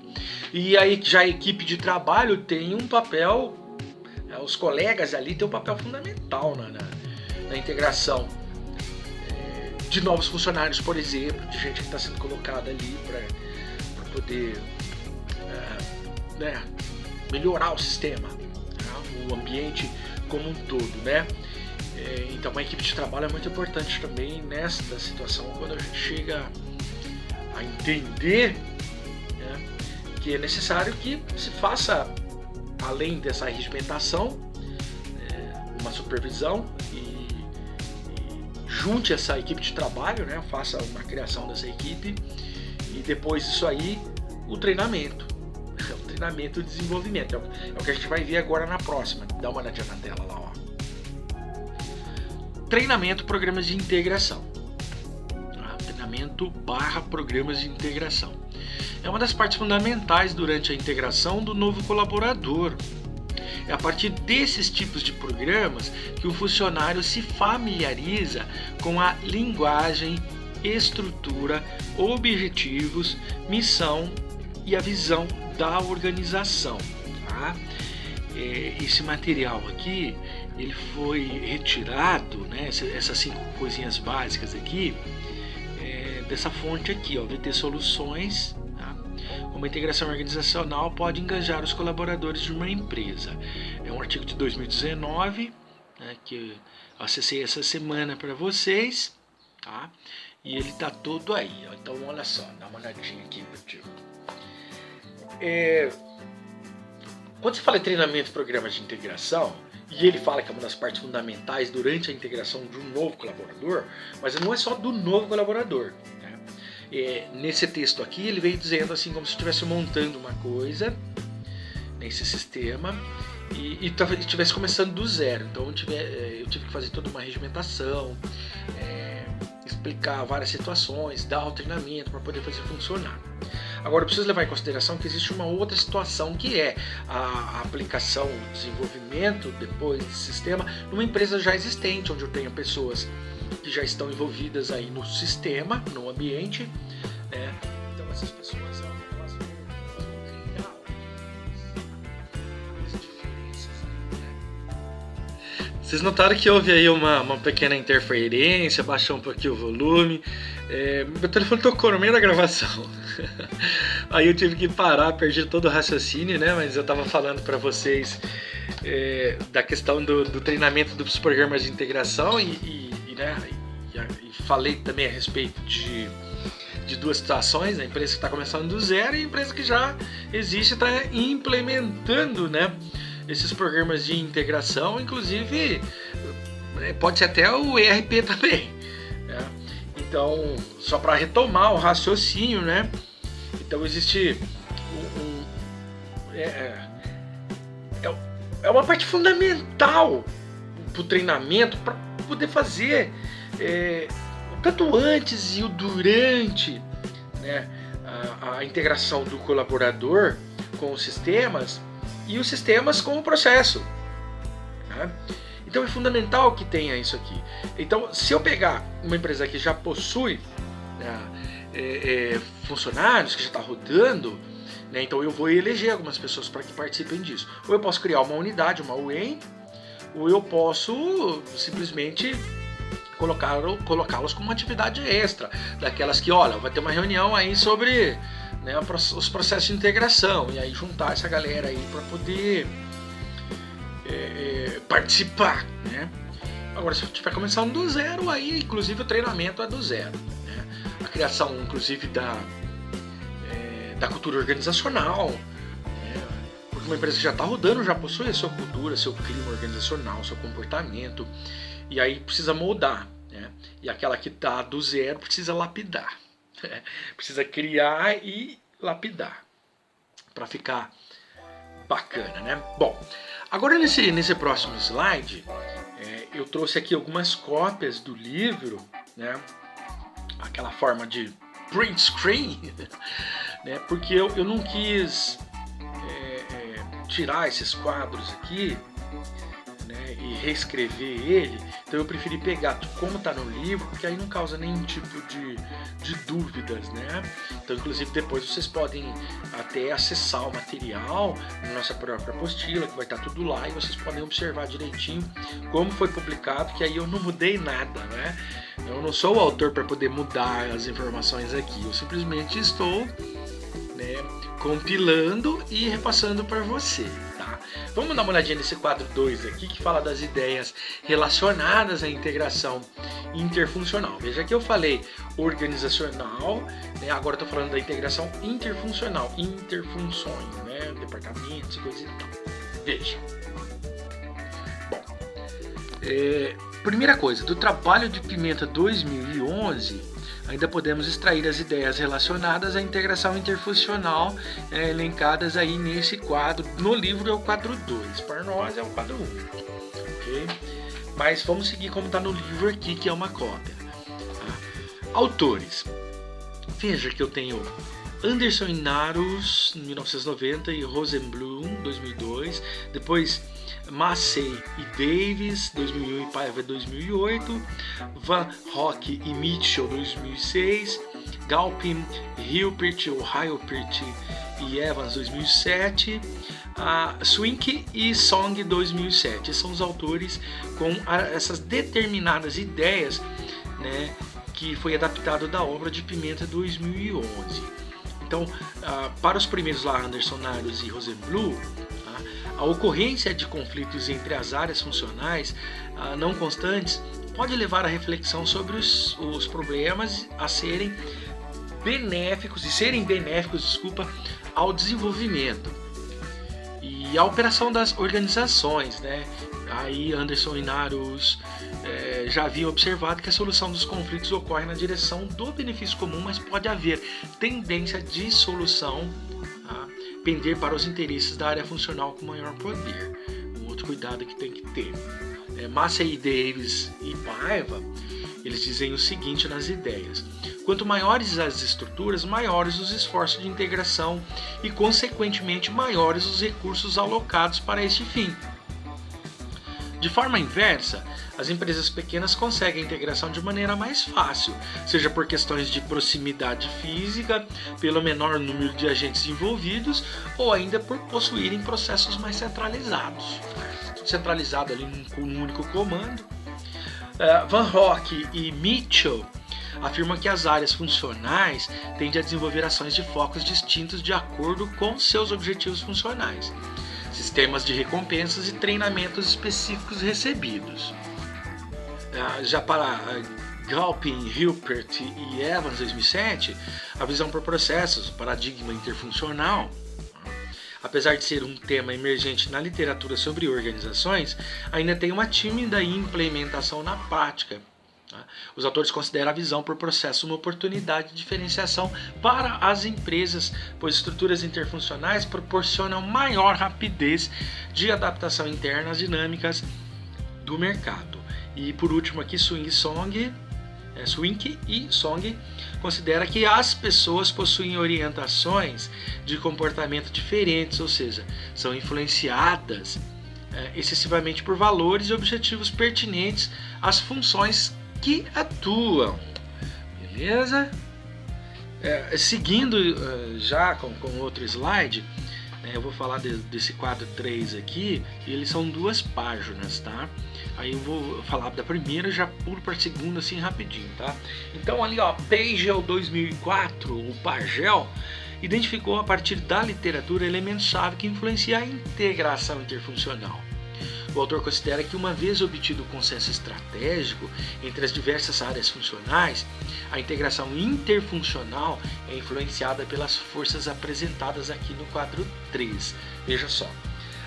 E aí já a equipe de trabalho tem um papel, os colegas ali têm um papel fundamental na integração de novos funcionários, por exemplo, de gente que está sendo colocada ali para poder melhorar o sistema, o ambiente como um todo, né? Então uma equipe de trabalho é muito importante também nesta situação, quando a gente chega a entender, né, que é necessário que se faça, além dessa regimentação, uma supervisão e junte essa equipe de trabalho, né, faça uma criação dessa equipe. E depois disso aí, o treinamento. O treinamento e o desenvolvimento. É o que a gente vai ver agora na próxima. Dá uma olhadinha na tela lá, ó. Treinamento, programas de integração. Treinamento / programas de integração. É uma das partes fundamentais durante a integração do novo colaborador. É a partir desses tipos de programas que o funcionário se familiariza com a linguagem, estrutura, objetivos, missão e a visão da organização. Tá? Esse material aqui, ele foi retirado, né, essas 5 coisinhas básicas aqui, dessa fonte aqui, ó, VT Soluções. Tá? Como a integração organizacional pode engajar os colaboradores de uma empresa. É um artigo de 2019, né, que eu acessei essa semana para vocês, tá? E ele tá todo aí, ó. Então olha só, dá uma olhadinha aqui contigo. Quando você fala em treinamento e programas de integração, e ele fala que é uma das partes fundamentais durante a integração de um novo colaborador, mas não é só do novo colaborador, né? Nesse texto aqui ele veio dizendo assim, como se estivesse montando uma coisa nesse sistema e estivesse começando do zero. Então eu tive que fazer toda uma regimentação, explicar várias situações, dar o treinamento para poder fazer funcionar. Agora eu preciso levar em consideração que existe uma outra situação, que é a aplicação, o desenvolvimento depois desse sistema numa empresa já existente, onde eu tenho pessoas que já estão envolvidas aí no sistema, no ambiente, né? Então essas pessoas elas vão criar algumas diferenças, né? Vocês notaram que houve aí uma pequena interferência, baixou um pouquinho o volume. Meu telefone tocou no meio da gravação. Aí eu tive que parar, perdi todo o raciocínio, né? Mas eu estava falando para vocês da questão do treinamento dos programas de integração e falei também a respeito de duas situações, a empresa que está começando do zero e a empresa que já existe está implementando, né, esses programas de integração, inclusive pode ser até o ERP também, né? Então, só para retomar o raciocínio, né? Então existe uma parte fundamental para o treinamento, para poder fazer tanto antes e o durante, né, a integração do colaborador com os sistemas e os sistemas com o processo, né? Então é fundamental que tenha isso aqui. Então, se eu pegar uma empresa que já possui funcionários, que já está rodando, né, então eu vou eleger algumas pessoas para que participem disso. Ou eu posso criar uma unidade, uma UEM, ou eu posso simplesmente colocá-los como uma atividade extra, daquelas que, olha, vai ter uma reunião aí sobre, né, os processos de integração, e aí juntar essa galera aí para poder participar, né? Agora, se eu estiver começando do zero, aí inclusive o treinamento é do zero, né? A criação, inclusive, da cultura organizacional, né? Porque uma empresa que já está rodando já possui a sua cultura, seu clima organizacional, seu comportamento, e aí precisa moldar, né? E aquela que está do zero precisa lapidar, né? Precisa criar e lapidar para ficar bacana, né? Bom, agora nesse próximo slide eu trouxe aqui algumas cópias do livro, né? Aquela forma de print screen, né? Porque eu não quis tirar esses quadros aqui, né, e reescrever ele, então eu preferi pegar como está no livro, porque aí não causa nenhum tipo de dúvidas, né? Então, inclusive, depois vocês podem até acessar o material na nossa própria apostila, que vai estar tudo lá, e vocês podem observar direitinho como foi publicado, que aí eu não mudei nada, né? Eu não sou o autor para poder mudar as informações aqui, eu simplesmente estou, né, compilando e repassando para você, tá? Vamos dar uma olhadinha nesse quadro 2 aqui, que fala das ideias relacionadas à integração interfuncional. Veja que eu falei organizacional, né? Agora estou falando da integração interfuncional, interfunções, né? Departamentos e coisa e tal. Veja. Bom, primeira coisa, do trabalho de Pimenta 2011, ainda podemos extrair as ideias relacionadas à integração interfuncional, elencadas aí nesse quadro. No livro é o quadro 2, para nós é o quadro 1. Ok? Mas vamos seguir como está no livro aqui, que é uma cópia. Tá? Autores. Veja que eu tenho Anderson e Narus, 1990, e Rosenblum, 2002. Depois Massey e Davis, 2001, e Paiva, 2008, Van Hock e Mitchell, 2006, Galpin, Hilpert, Hilpert e Evans, 2007, Swink e Song, 2007. Esses são os autores com essas determinadas ideias, né, que foi adaptado da obra de Pimenta 2011. Então, para os primeiros lá, Anderson, Narus e Rosenblum, A ocorrência de conflitos entre as áreas funcionais não constantes pode levar à reflexão sobre os problemas a serem benéficos, ao desenvolvimento e à operação das organizações, né? Aí Anderson e Narus já haviam observado que a solução dos conflitos ocorre na direção do benefício comum, mas pode haver tendência de solução a pender para os interesses da área funcional com maior poder. Um outro cuidado que tem que ter. Massey, Davis e Paiva, eles dizem o seguinte nas ideias: quanto maiores as estruturas, maiores os esforços de integração e, consequentemente, maiores os recursos alocados para este fim. De forma inversa, as empresas pequenas conseguem a integração de maneira mais fácil, seja por questões de proximidade física, pelo menor número de agentes envolvidos, ou ainda por possuírem processos mais centralizados. Centralizado ali com um único comando. Van Hoek e Mitchell afirmam que as áreas funcionais tendem a desenvolver ações de focos distintos de acordo com seus objetivos funcionais, sistemas de recompensas e treinamentos específicos recebidos. Já para Galpin, Hilpert e Evans, 2007, a visão por processos, paradigma interfuncional, apesar de ser um tema emergente na literatura sobre organizações, ainda tem uma tímida implementação na prática. Os autores consideram a visão por processo uma oportunidade de diferenciação para as empresas, pois estruturas interfuncionais proporcionam maior rapidez de adaptação interna às dinâmicas do mercado. E por último aqui, Swink e Song considera que as pessoas possuem orientações de comportamento diferentes, ou seja, são influenciadas excessivamente por valores e objetivos pertinentes às funções que atuam. Beleza? Seguindo já com outro slide, eu vou falar desse quadro 3 aqui, e eles são 2 páginas, tá? Aí eu vou falar da primeira e já pulo para a segunda assim rapidinho, tá? Então ali, ó, Pagel 2004, o Pagel identificou a partir da literatura elementos-chave que influenciam a integração interfuncional. O autor considera que, uma vez obtido o consenso estratégico entre as diversas áreas funcionais, a integração interfuncional é influenciada pelas forças apresentadas aqui no quadro 3. Veja só,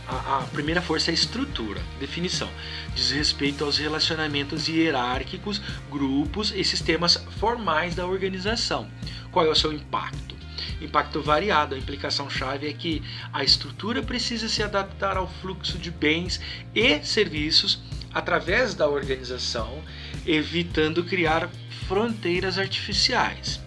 a primeira força é a estrutura, definição, diz respeito aos relacionamentos hierárquicos, grupos e sistemas formais da organização. Qual é o seu impacto? Impacto variado. A implicação-chave é que a estrutura precisa se adaptar ao fluxo de bens e serviços através da organização, evitando criar fronteiras artificiais.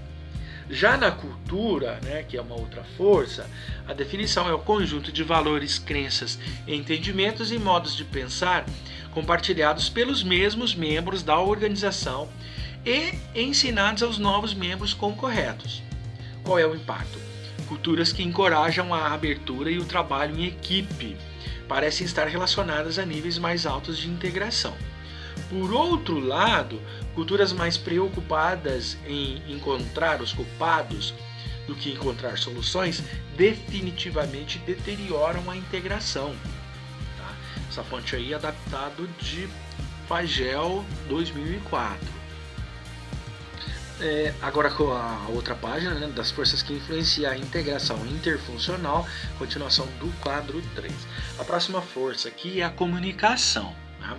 Já na cultura, que é uma outra força, a definição é o conjunto de valores, crenças, entendimentos e modos de pensar compartilhados pelos mesmos membros da organização e ensinados aos novos membros como corretos. Qual é o impacto? Culturas que encorajam a abertura e o trabalho em equipe parecem estar relacionadas a níveis mais altos de integração. Por outro lado, culturas mais preocupadas em encontrar os culpados do que encontrar soluções definitivamente deterioram a integração. Tá? Essa fonte aí é adaptado de Pagel 2004. Agora com a outra página, das forças que influenciam a integração interfuncional, continuação do quadro 3. A próxima força aqui é a comunicação. Né?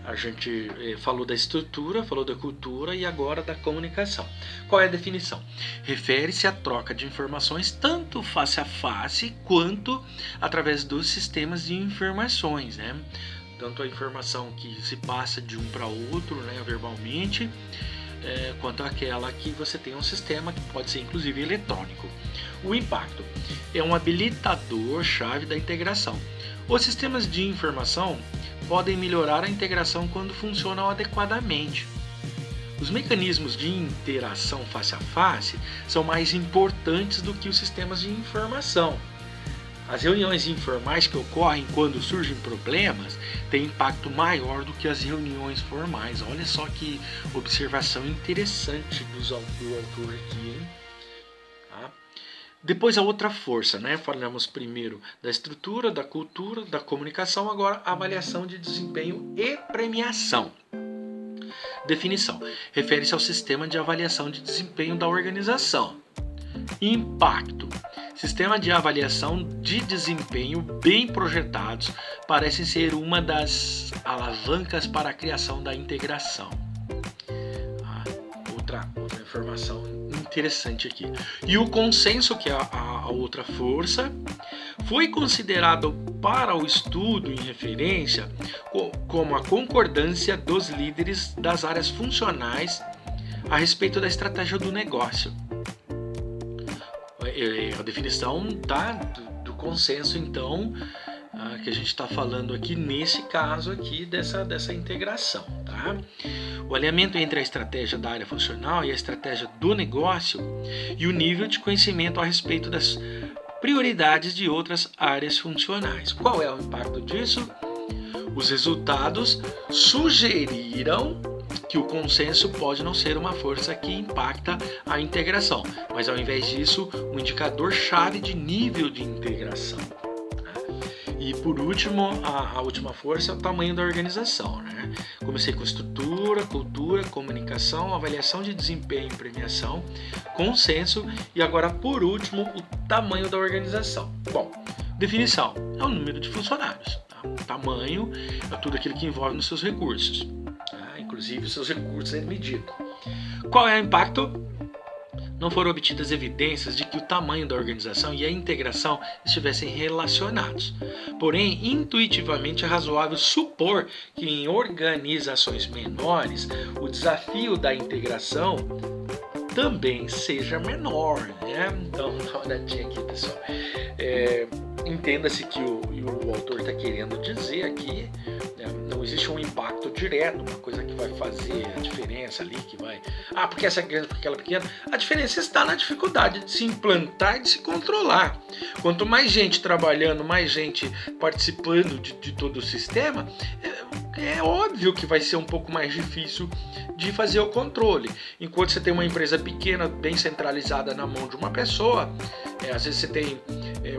A gente falou da estrutura, falou da cultura e agora da comunicação. Qual é a definição? Refere-se à troca de informações tanto face a face quanto através dos sistemas de informações. Né? Tanto a informação que se passa de um para outro, verbalmente, quanto àquela que você tem um sistema que pode ser inclusive eletrônico. O impacto é um habilitador-chave da integração. Os sistemas de informação podem melhorar a integração quando funcionam adequadamente. Os mecanismos de interação face a face são mais importantes do que os sistemas de informação. As reuniões informais que ocorrem quando surgem problemas têm impacto maior do que as reuniões formais. Olha só que observação interessante do autor aqui. Hein? Tá? Depois a outra força, né? Falamos primeiro da estrutura, da cultura, da comunicação, agora avaliação de desempenho e premiação. Definição: refere-se ao sistema de avaliação de desempenho da organização. Impacto: sistema de avaliação de desempenho bem projetados parecem ser uma das alavancas para a criação da integração. Outra informação interessante aqui. E o consenso, que é a outra força, foi considerado para o estudo em referência como a concordância dos líderes das áreas funcionais a respeito da estratégia do negócio. A definição do consenso, então, que a gente está falando aqui nesse caso aqui dessa integração, tá? O alinhamento entre a estratégia da área funcional e a estratégia do negócio e o nível de conhecimento a respeito das prioridades de outras áreas funcionais. Qual é o impacto disso? Os resultados sugeriram que o consenso pode não ser uma força que impacta a integração, mas ao invés disso, um indicador-chave de nível de integração. E por último, a última força é o tamanho da organização, né? Comecei com estrutura, cultura, comunicação, avaliação de desempenho e premiação, consenso e agora, por último, o tamanho da organização. Bom, definição: é o número de funcionários. Tá? O tamanho é tudo aquilo que envolve nos seus recursos, tá? Inclusive os seus recursos serem medidos. Qual é o impacto? Não foram obtidas evidências de que o tamanho da organização e a integração estivessem relacionados. Porém, intuitivamente é razoável supor que em organizações menores o desafio da integração também seja menor, né? Então, dá uma olhadinha aqui, pessoal. Entenda-se que o autor está querendo dizer aqui, né, não existe um impacto direto, uma coisa que vai fazer a diferença ali, que vai... porque essa é grande, porque aquela é pequena. A diferença está na dificuldade de se implantar e de se controlar. Quanto mais gente trabalhando, mais gente participando de todo o sistema, é óbvio que vai ser um pouco mais difícil de fazer o controle. Enquanto você tem uma empresa pequena, bem centralizada na mão de uma pessoa, às vezes você tem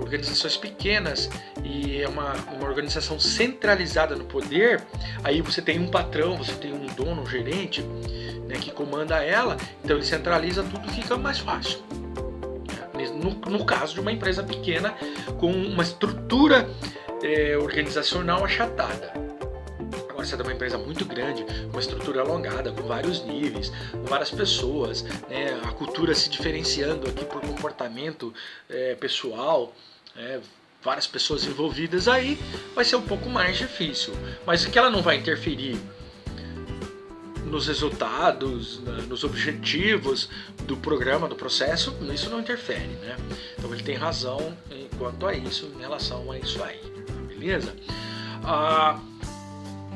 organizações pequenas e é uma organização centralizada no poder, aí você tem um patrão, você tem um dono, um gerente, né, que comanda ela, então ele centraliza tudo, fica mais fácil. No caso de uma empresa pequena com uma estrutura organizacional achatada. Agora, você é uma empresa muito grande, uma estrutura alongada, com vários níveis, com várias pessoas, né, a cultura se diferenciando aqui por comportamento pessoal, várias pessoas envolvidas, aí vai ser um pouco mais difícil. Mas que ela não vai interferir nos resultados, nos objetivos do programa, do processo, isso não interfere, né? Então ele tem razão quanto a isso, em relação a isso aí, beleza?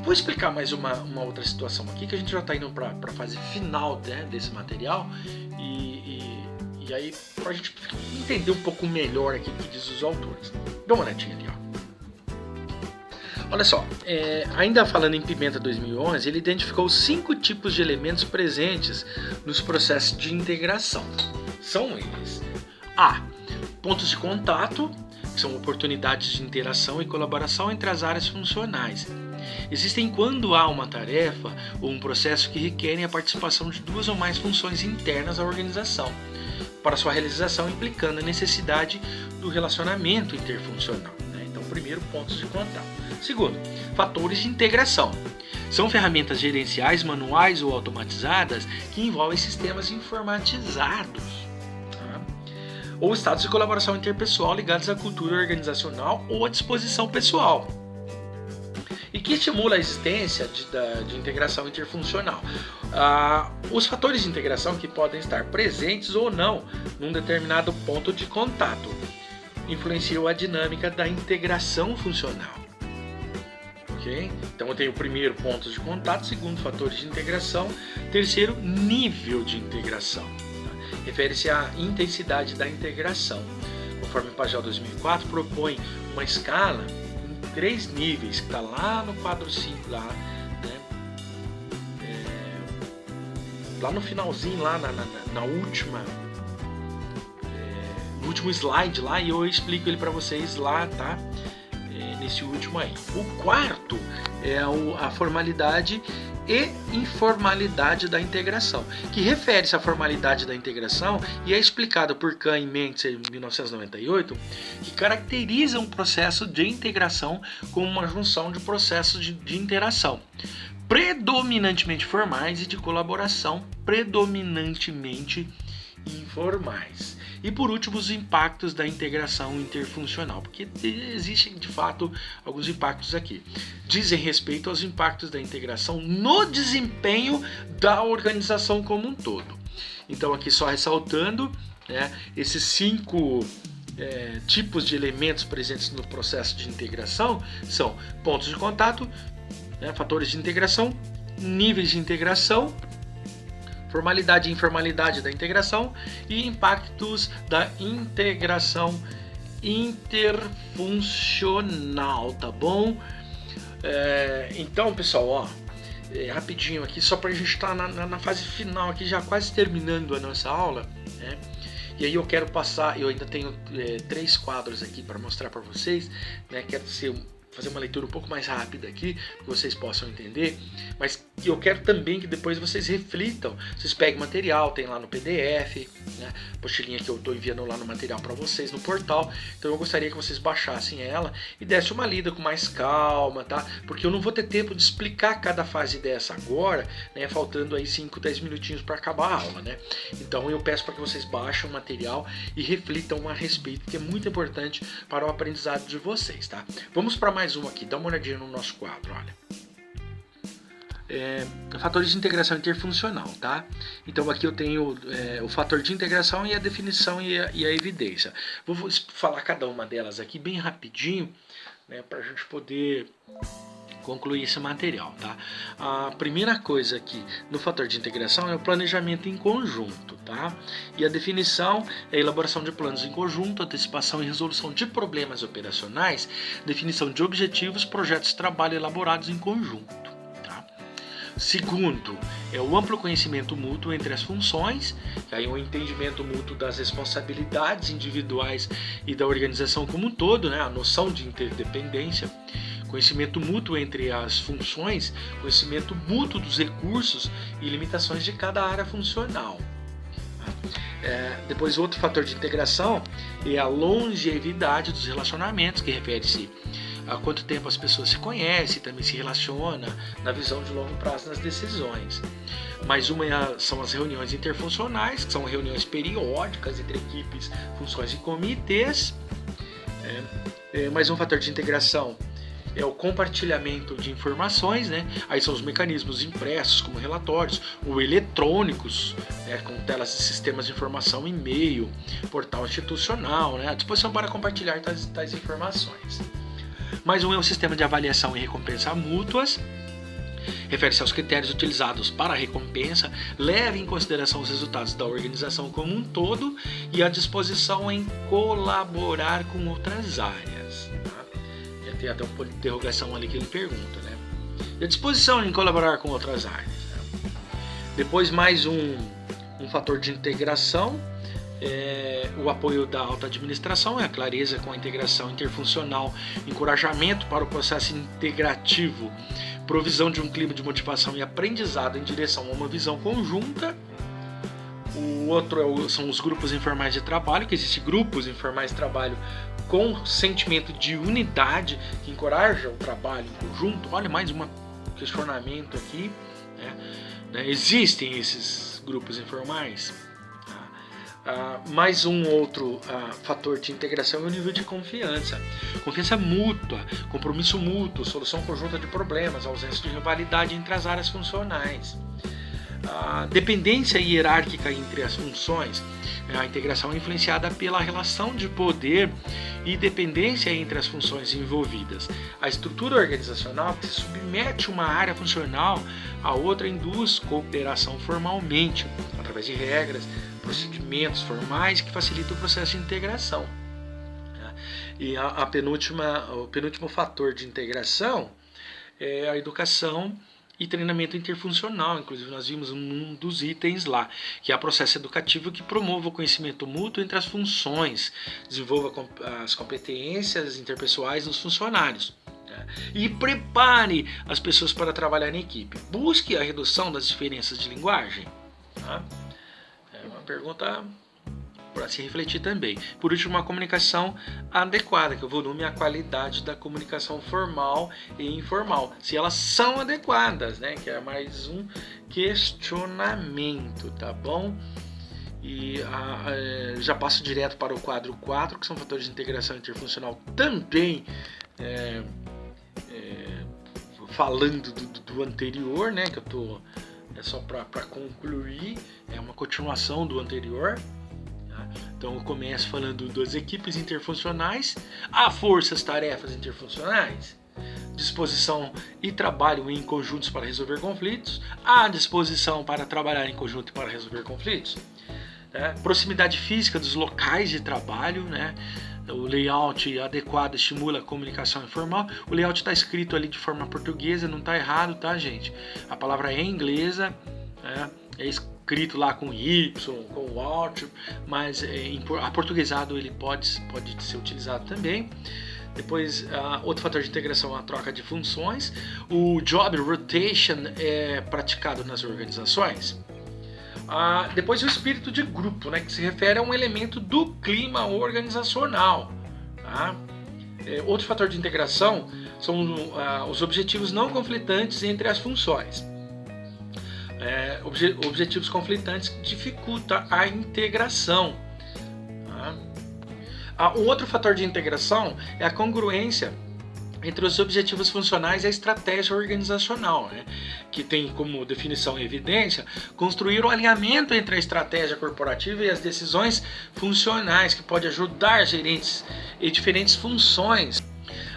Vou explicar mais uma outra situação aqui, que a gente já está indo para a fase final, né, desse material, e aí para a gente entender um pouco melhor aqui o que diz os autores. Dá uma olhadinha ali, ó. Olha só, ainda falando em Pimenta 2011, ele identificou 5 tipos de elementos presentes nos processos de integração. São eles: A. Pontos de contato, que são oportunidades de interação e colaboração entre as áreas funcionais. Existem quando há uma tarefa ou um processo que requerem a participação de 2 ou mais funções internas à organização, para sua realização implicando a necessidade do relacionamento interfuncional. Então, primeiro, pontos de contato. Segundo, fatores de integração. São ferramentas gerenciais, manuais ou automatizadas que envolvem sistemas informatizados, tá? Ou estados de colaboração interpessoal ligados à cultura organizacional ou à disposição pessoal, e que estimula a existência de integração interfuncional. Os fatores de integração que podem estar presentes ou não num determinado ponto de contato influenciam a dinâmica da integração funcional. Okay? Então eu tenho o primeiro, pontos de contato; segundo, fatores de integração; terceiro, nível de integração. Tá? Refere-se à intensidade da integração. Conforme o Pagel 2004 propõe uma escala 3 níveis, que está lá no quadro 5, lá, né? Lá no finalzinho, lá na última, no último slide lá e eu explico ele para vocês lá, tá? Nesse último aí. O quarto é a formalidade e informalidade da integração, que refere-se à formalidade da integração e é explicado por Kahn e Mentzer em 1998, que caracteriza um processo de integração como uma junção de processos de interação predominantemente formais e de colaboração predominantemente informais. E por último, os impactos da integração interfuncional, porque existem de fato alguns impactos aqui. Dizem respeito aos impactos da integração no desempenho da organização como um todo. Então aqui só ressaltando, né, esses 5 tipos de elementos presentes no processo de integração são pontos de contato, né, fatores de integração, níveis de integração, formalidade e informalidade da integração e impactos da integração interfuncional, tá bom? Então, pessoal, rapidinho aqui, só para a gente estar na fase final aqui, já quase terminando a nossa aula, né? E aí eu quero passar, eu ainda tenho 3 quadros aqui para mostrar para vocês, né? Quero fazer uma leitura um pouco mais rápida aqui, que vocês possam entender, mas eu quero também que depois vocês reflitam, vocês peguem material, tem lá no PDF, né, postilinha que eu estou enviando lá no material para vocês no portal, então eu gostaria que vocês baixassem ela e dessem uma lida com mais calma, tá? Porque eu não vou ter tempo de explicar cada fase dessa agora, né, faltando aí 5, 10 minutinhos para acabar a aula, né? Então eu peço para que vocês baixem o material e reflitam a respeito, que é muito importante para o aprendizado de vocês, tá? Vamos para mais um aqui, dá uma olhadinha no nosso quadro, olha. Fatores de integração interfuncional, tá? Então aqui eu tenho o fator de integração e a definição e a evidência. Vou falar cada uma delas aqui bem rapidinho, né, para a gente poder concluir esse material, tá? A primeira coisa aqui no fator de integração é o planejamento em conjunto, tá? E a definição é a elaboração de planos em conjunto, antecipação e resolução de problemas operacionais, definição de objetivos, projetos de trabalho elaborados em conjunto. Segundo, é o amplo conhecimento mútuo entre as funções, que aí é o entendimento mútuo das responsabilidades individuais e da organização como um todo, né? A noção de interdependência, conhecimento mútuo entre as funções, conhecimento mútuo dos recursos e limitações de cada área funcional. Depois, outro fator de integração é a longevidade dos relacionamentos, que refere-se a quanto tempo as pessoas se conhecem, também se relacionam na visão de longo prazo nas decisões. Mais uma são as reuniões interfuncionais, que são reuniões periódicas entre equipes, funções e comitês. Mais um fator de integração é o compartilhamento de informações, né? Aí são os mecanismos impressos, como relatórios, ou eletrônicos, né? Com telas e sistemas de informação, e-mail, portal institucional, né? À disposição para compartilhar tais informações. Mais um é o sistema de avaliação e recompensa mútuas. Refere-se aos critérios utilizados para a recompensa, leva em consideração os resultados da organização como um todo e a disposição em colaborar com outras áreas. Tá? Tem até um ponto de interrogação ali que ele pergunta, né? E a disposição em colaborar com outras áreas. Né? Depois mais um fator de integração. O apoio da alta administração, a clareza com a integração interfuncional, encorajamento para o processo integrativo, provisão de um clima de motivação e aprendizado em direção a uma visão conjunta. O outro são os grupos informais de trabalho, que existem grupos informais de trabalho com sentimento de unidade, que encoraja o trabalho em conjunto. Olha, mais um questionamento aqui, né? Existem esses grupos informais? Mais um outro fator de integração é o nível de confiança. Confiança mútua, compromisso mútuo, solução conjunta de problemas, ausência de rivalidade entre as áreas funcionais. Dependência hierárquica entre as funções. A integração é influenciada pela relação de poder e dependência entre as funções envolvidas. A estrutura organizacional que se submete uma área funcional a outra induz cooperação formalmente, através de regras, procedimentos formais que facilitam o processo de integração. E o penúltimo fator de integração é a educação e treinamento interfuncional. Inclusive nós vimos um dos itens lá, que é o processo educativo que promova o conhecimento mútuo entre as funções, desenvolva as competências interpessoais dos funcionários. E prepare as pessoas para trabalhar em equipe. Busque a redução das diferenças de linguagem. Tá? É uma pergunta para se refletir também. Por último, uma comunicação adequada, que é o volume e a qualidade da comunicação formal e informal. Se elas são adequadas, né? Que é mais um questionamento, tá bom? E já passo direto para o quadro 4, que são fatores de integração interfuncional também. Falando do anterior, né, que eu tô só para concluir, é uma continuação do anterior. Tá? Então eu começo falando das equipes interfuncionais, há forças, tarefas interfuncionais, disposição e trabalho em conjuntos para resolver conflitos, há disposição para trabalhar em conjunto para resolver conflitos, né? Proximidade física dos locais de trabalho, né? O layout adequado estimula a comunicação informal. O layout está escrito ali de forma portuguesa, não está errado, tá, gente? A palavra é inglesa, é escrito lá com Y, com o Alt, mas aportuguesado ele pode ser utilizado também. Depois, outro fator de integração é a troca de funções. O job rotation é praticado nas organizações. Depois o espírito de grupo, né, que se refere a um elemento do clima organizacional. Tá? Outro fator de integração são os objetivos não conflitantes entre as funções. Objetivos conflitantes dificultam a integração. Tá? Um outro fator de integração é a congruência entre os objetivos funcionais e a estratégia organizacional, né? Que tem como definição e evidência construir o alinhamento entre a estratégia corporativa e as decisões funcionais, que pode ajudar gerentes e diferentes funções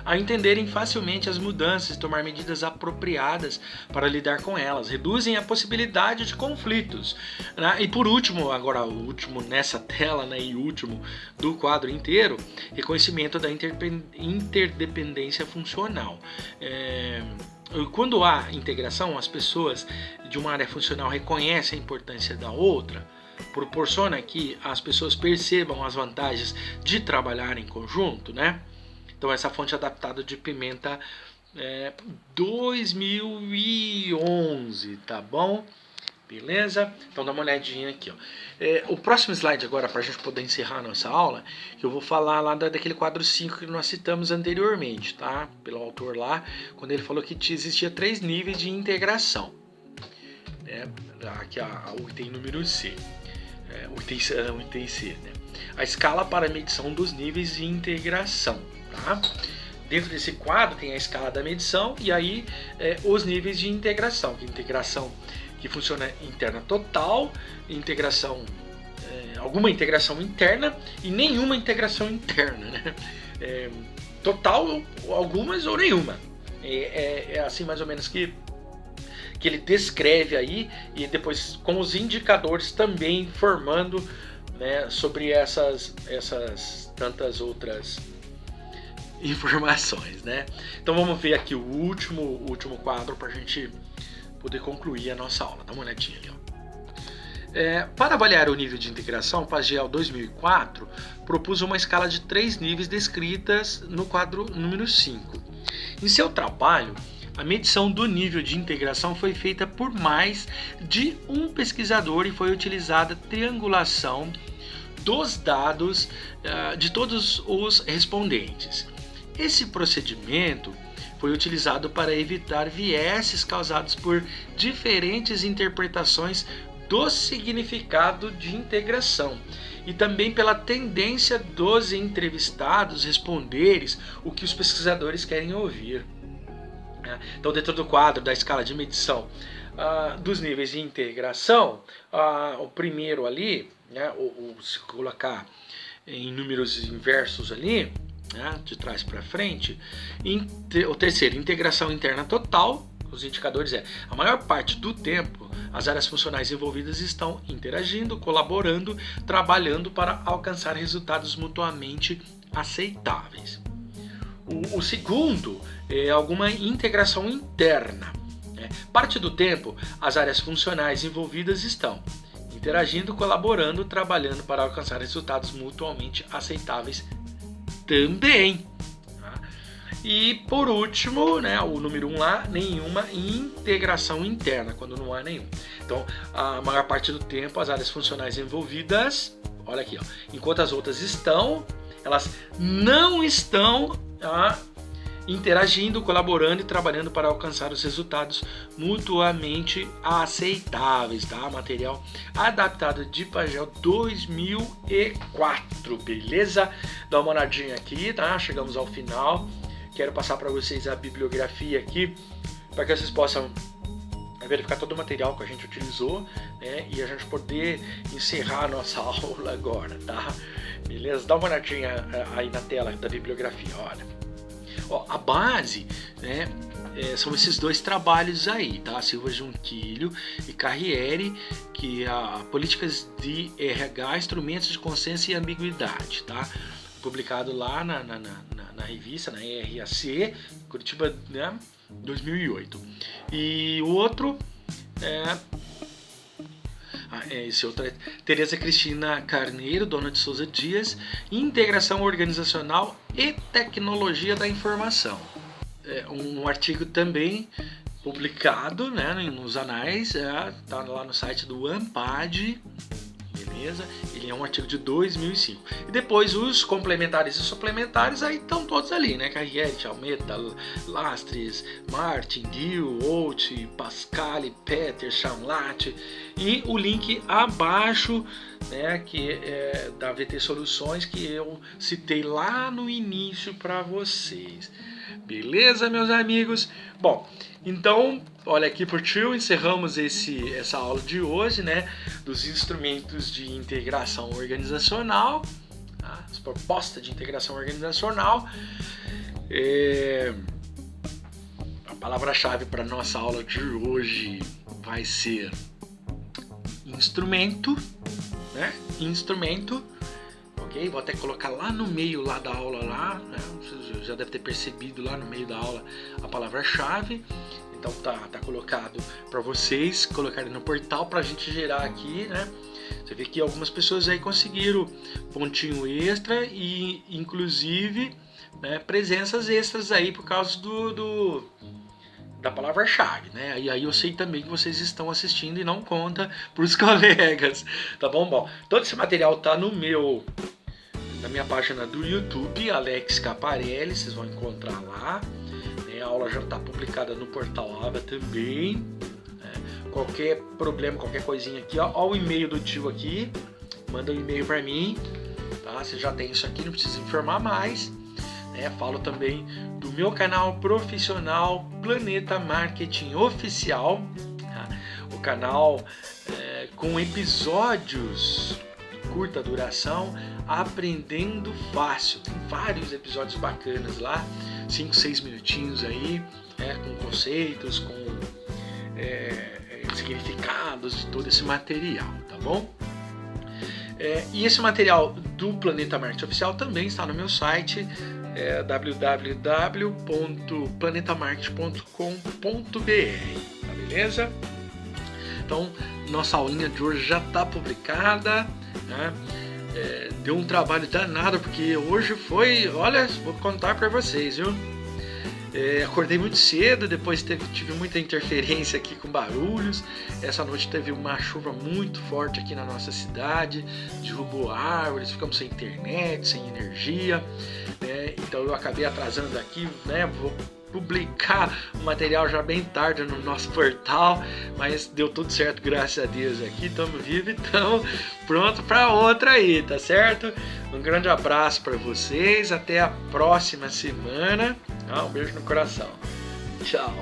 a entenderem facilmente as mudanças e tomar medidas apropriadas para lidar com elas, reduzem a possibilidade de conflitos. Né? E por último, agora o último nessa tela, né, e último do quadro inteiro, reconhecimento da interdependência funcional. Quando há integração, as pessoas de uma área funcional reconhecem a importância da outra, proporciona que as pessoas percebam as vantagens de trabalhar em conjunto, né? Então essa fonte adaptada de Pimenta 2011, tá bom? Beleza? Então dá uma olhadinha aqui, ó. O próximo slide agora, para a gente poder encerrar a nossa aula, que eu vou falar lá daquele quadro 5 que nós citamos anteriormente, tá? Pelo autor lá, quando ele falou que existia 3 níveis de integração. Aqui o item número C. O item C, né? A escala para medição dos níveis de integração. Tá? Dentro desse quadro tem a escala da medição e aí os níveis de integração. Integração que funciona interna total, alguma integração interna e nenhuma integração interna. Né? Total, algumas ou nenhuma. É assim mais ou menos que ele descreve aí, e depois com os indicadores também formando, né, sobre essas tantas outras informações, né? Então vamos ver aqui o último quadro para a gente poder concluir a nossa aula. Dá uma olhadinha ali, ó. Para avaliar o nível de integração, o PAGEL 2004 propôs uma escala de 3 níveis descritas no quadro número 5. Em seu trabalho, a medição do nível de integração foi feita por mais de um pesquisador e foi utilizada triangulação dos dados de todos os respondentes. Esse procedimento foi utilizado para evitar vieses causados por diferentes interpretações do significado de integração e também pela tendência dos entrevistados responderem o que os pesquisadores querem ouvir. Então, dentro do quadro da escala de medição dos níveis de integração, o primeiro ali, né, se colocar em números inversos ali, né, de trás para frente, o terceiro, integração interna total. Os indicadores a maior parte do tempo as áreas funcionais envolvidas estão interagindo, colaborando, trabalhando para alcançar resultados mutuamente aceitáveis. O segundo é alguma integração interna. Parte do tempo, as áreas funcionais envolvidas estão interagindo, colaborando, trabalhando para alcançar resultados mutuamente aceitáveis também. Tá? E por último, né, o número 1 lá, nenhuma integração interna, quando não há nenhum. Então, a maior parte do tempo, as áreas funcionais envolvidas, olha aqui, ó, enquanto as outras estão, elas não estão interagindo, colaborando e trabalhando para alcançar os resultados mutuamente aceitáveis, tá? Material adaptado de Pagel 2004, beleza? Dá uma olhadinha aqui, tá? Chegamos ao final. Quero passar para vocês a bibliografia aqui, para que vocês possam verificar todo o material que a gente utilizou, né? E a gente poder encerrar a nossa aula agora, tá? Beleza? Dá uma olhadinha aí na tela da bibliografia, olha. Ó, a base, né, são esses dois trabalhos aí, tá? Silva Junquilho e Carriere, que políticas de RH, instrumentos de consenso e ambiguidade, tá? Publicado lá na revista, na RAC, Curitiba, né, 2008. E o outro esse outro é Tereza Cristina Carneiro, Dona de Souza Dias, Integração Organizacional e Tecnologia da Informação. Um artigo também publicado, né, nos anais, tá lá no site do Ampad, beleza? Ele é um artigo de 2005. E depois os complementares e suplementares aí estão todos ali, né? Carriere, Almeida, Lastres, Martin, Gil, Holt, Pascali, Peter, Chamlat, e o link abaixo, né, que é da VT Soluções, que eu citei lá no início para vocês. Beleza, meus amigos? Bom, então, olha aqui por tio, encerramos essa aula de hoje, né, dos instrumentos de integração organizacional, tá? As propostas de integração organizacional. A palavra-chave para nossa aula de hoje vai ser instrumento, né? Instrumento. Ok? Vou até colocar lá no meio lá da aula lá, né? Você já deve ter percebido lá no meio da aula a palavra-chave. Então tá colocado para vocês colocarem no portal para a gente gerar aqui, né? Você vê que algumas pessoas aí conseguiram pontinho extra e inclusive, né, presenças extras aí por causa da palavra-chave, né? E aí eu sei também que vocês estão assistindo e não conta para os colegas, tá bom? Bom, todo esse material tá na minha página do YouTube, Alex Caparelli, vocês vão encontrar lá. A aula já está publicada no portal Aba também. Né? Qualquer problema, qualquer coisinha aqui, ó o e-mail do tio aqui, manda um e-mail para mim, tá? Você já tem isso aqui, não precisa informar mais. Né? Falo também do meu canal profissional Planeta Marketing Oficial, tá? O canal com episódios de curta duração, aprendendo fácil. Tem vários episódios bacanas lá. 5, 6 minutinhos aí, com conceitos, com significados de todo esse material, tá bom? E esse material do Planeta Marketing Oficial também está no meu site, www.planetamarketing.com.br, tá beleza? Então, nossa aulinha de hoje já está publicada, né? Deu um trabalho danado, porque hoje foi, olha, vou contar para vocês, viu? Acordei muito cedo, depois tive muita interferência aqui com barulhos. Essa noite teve uma chuva muito forte aqui na nossa cidade, derrubou árvores, ficamos sem internet, sem energia, né? Então eu acabei atrasando aqui, né? Vou publicar o material já bem tarde no nosso portal, mas deu tudo certo, graças a Deus aqui, estamos vivos e estamos prontos para outra aí, tá certo? Um grande abraço para vocês, até a próxima semana, um beijo no coração, tchau!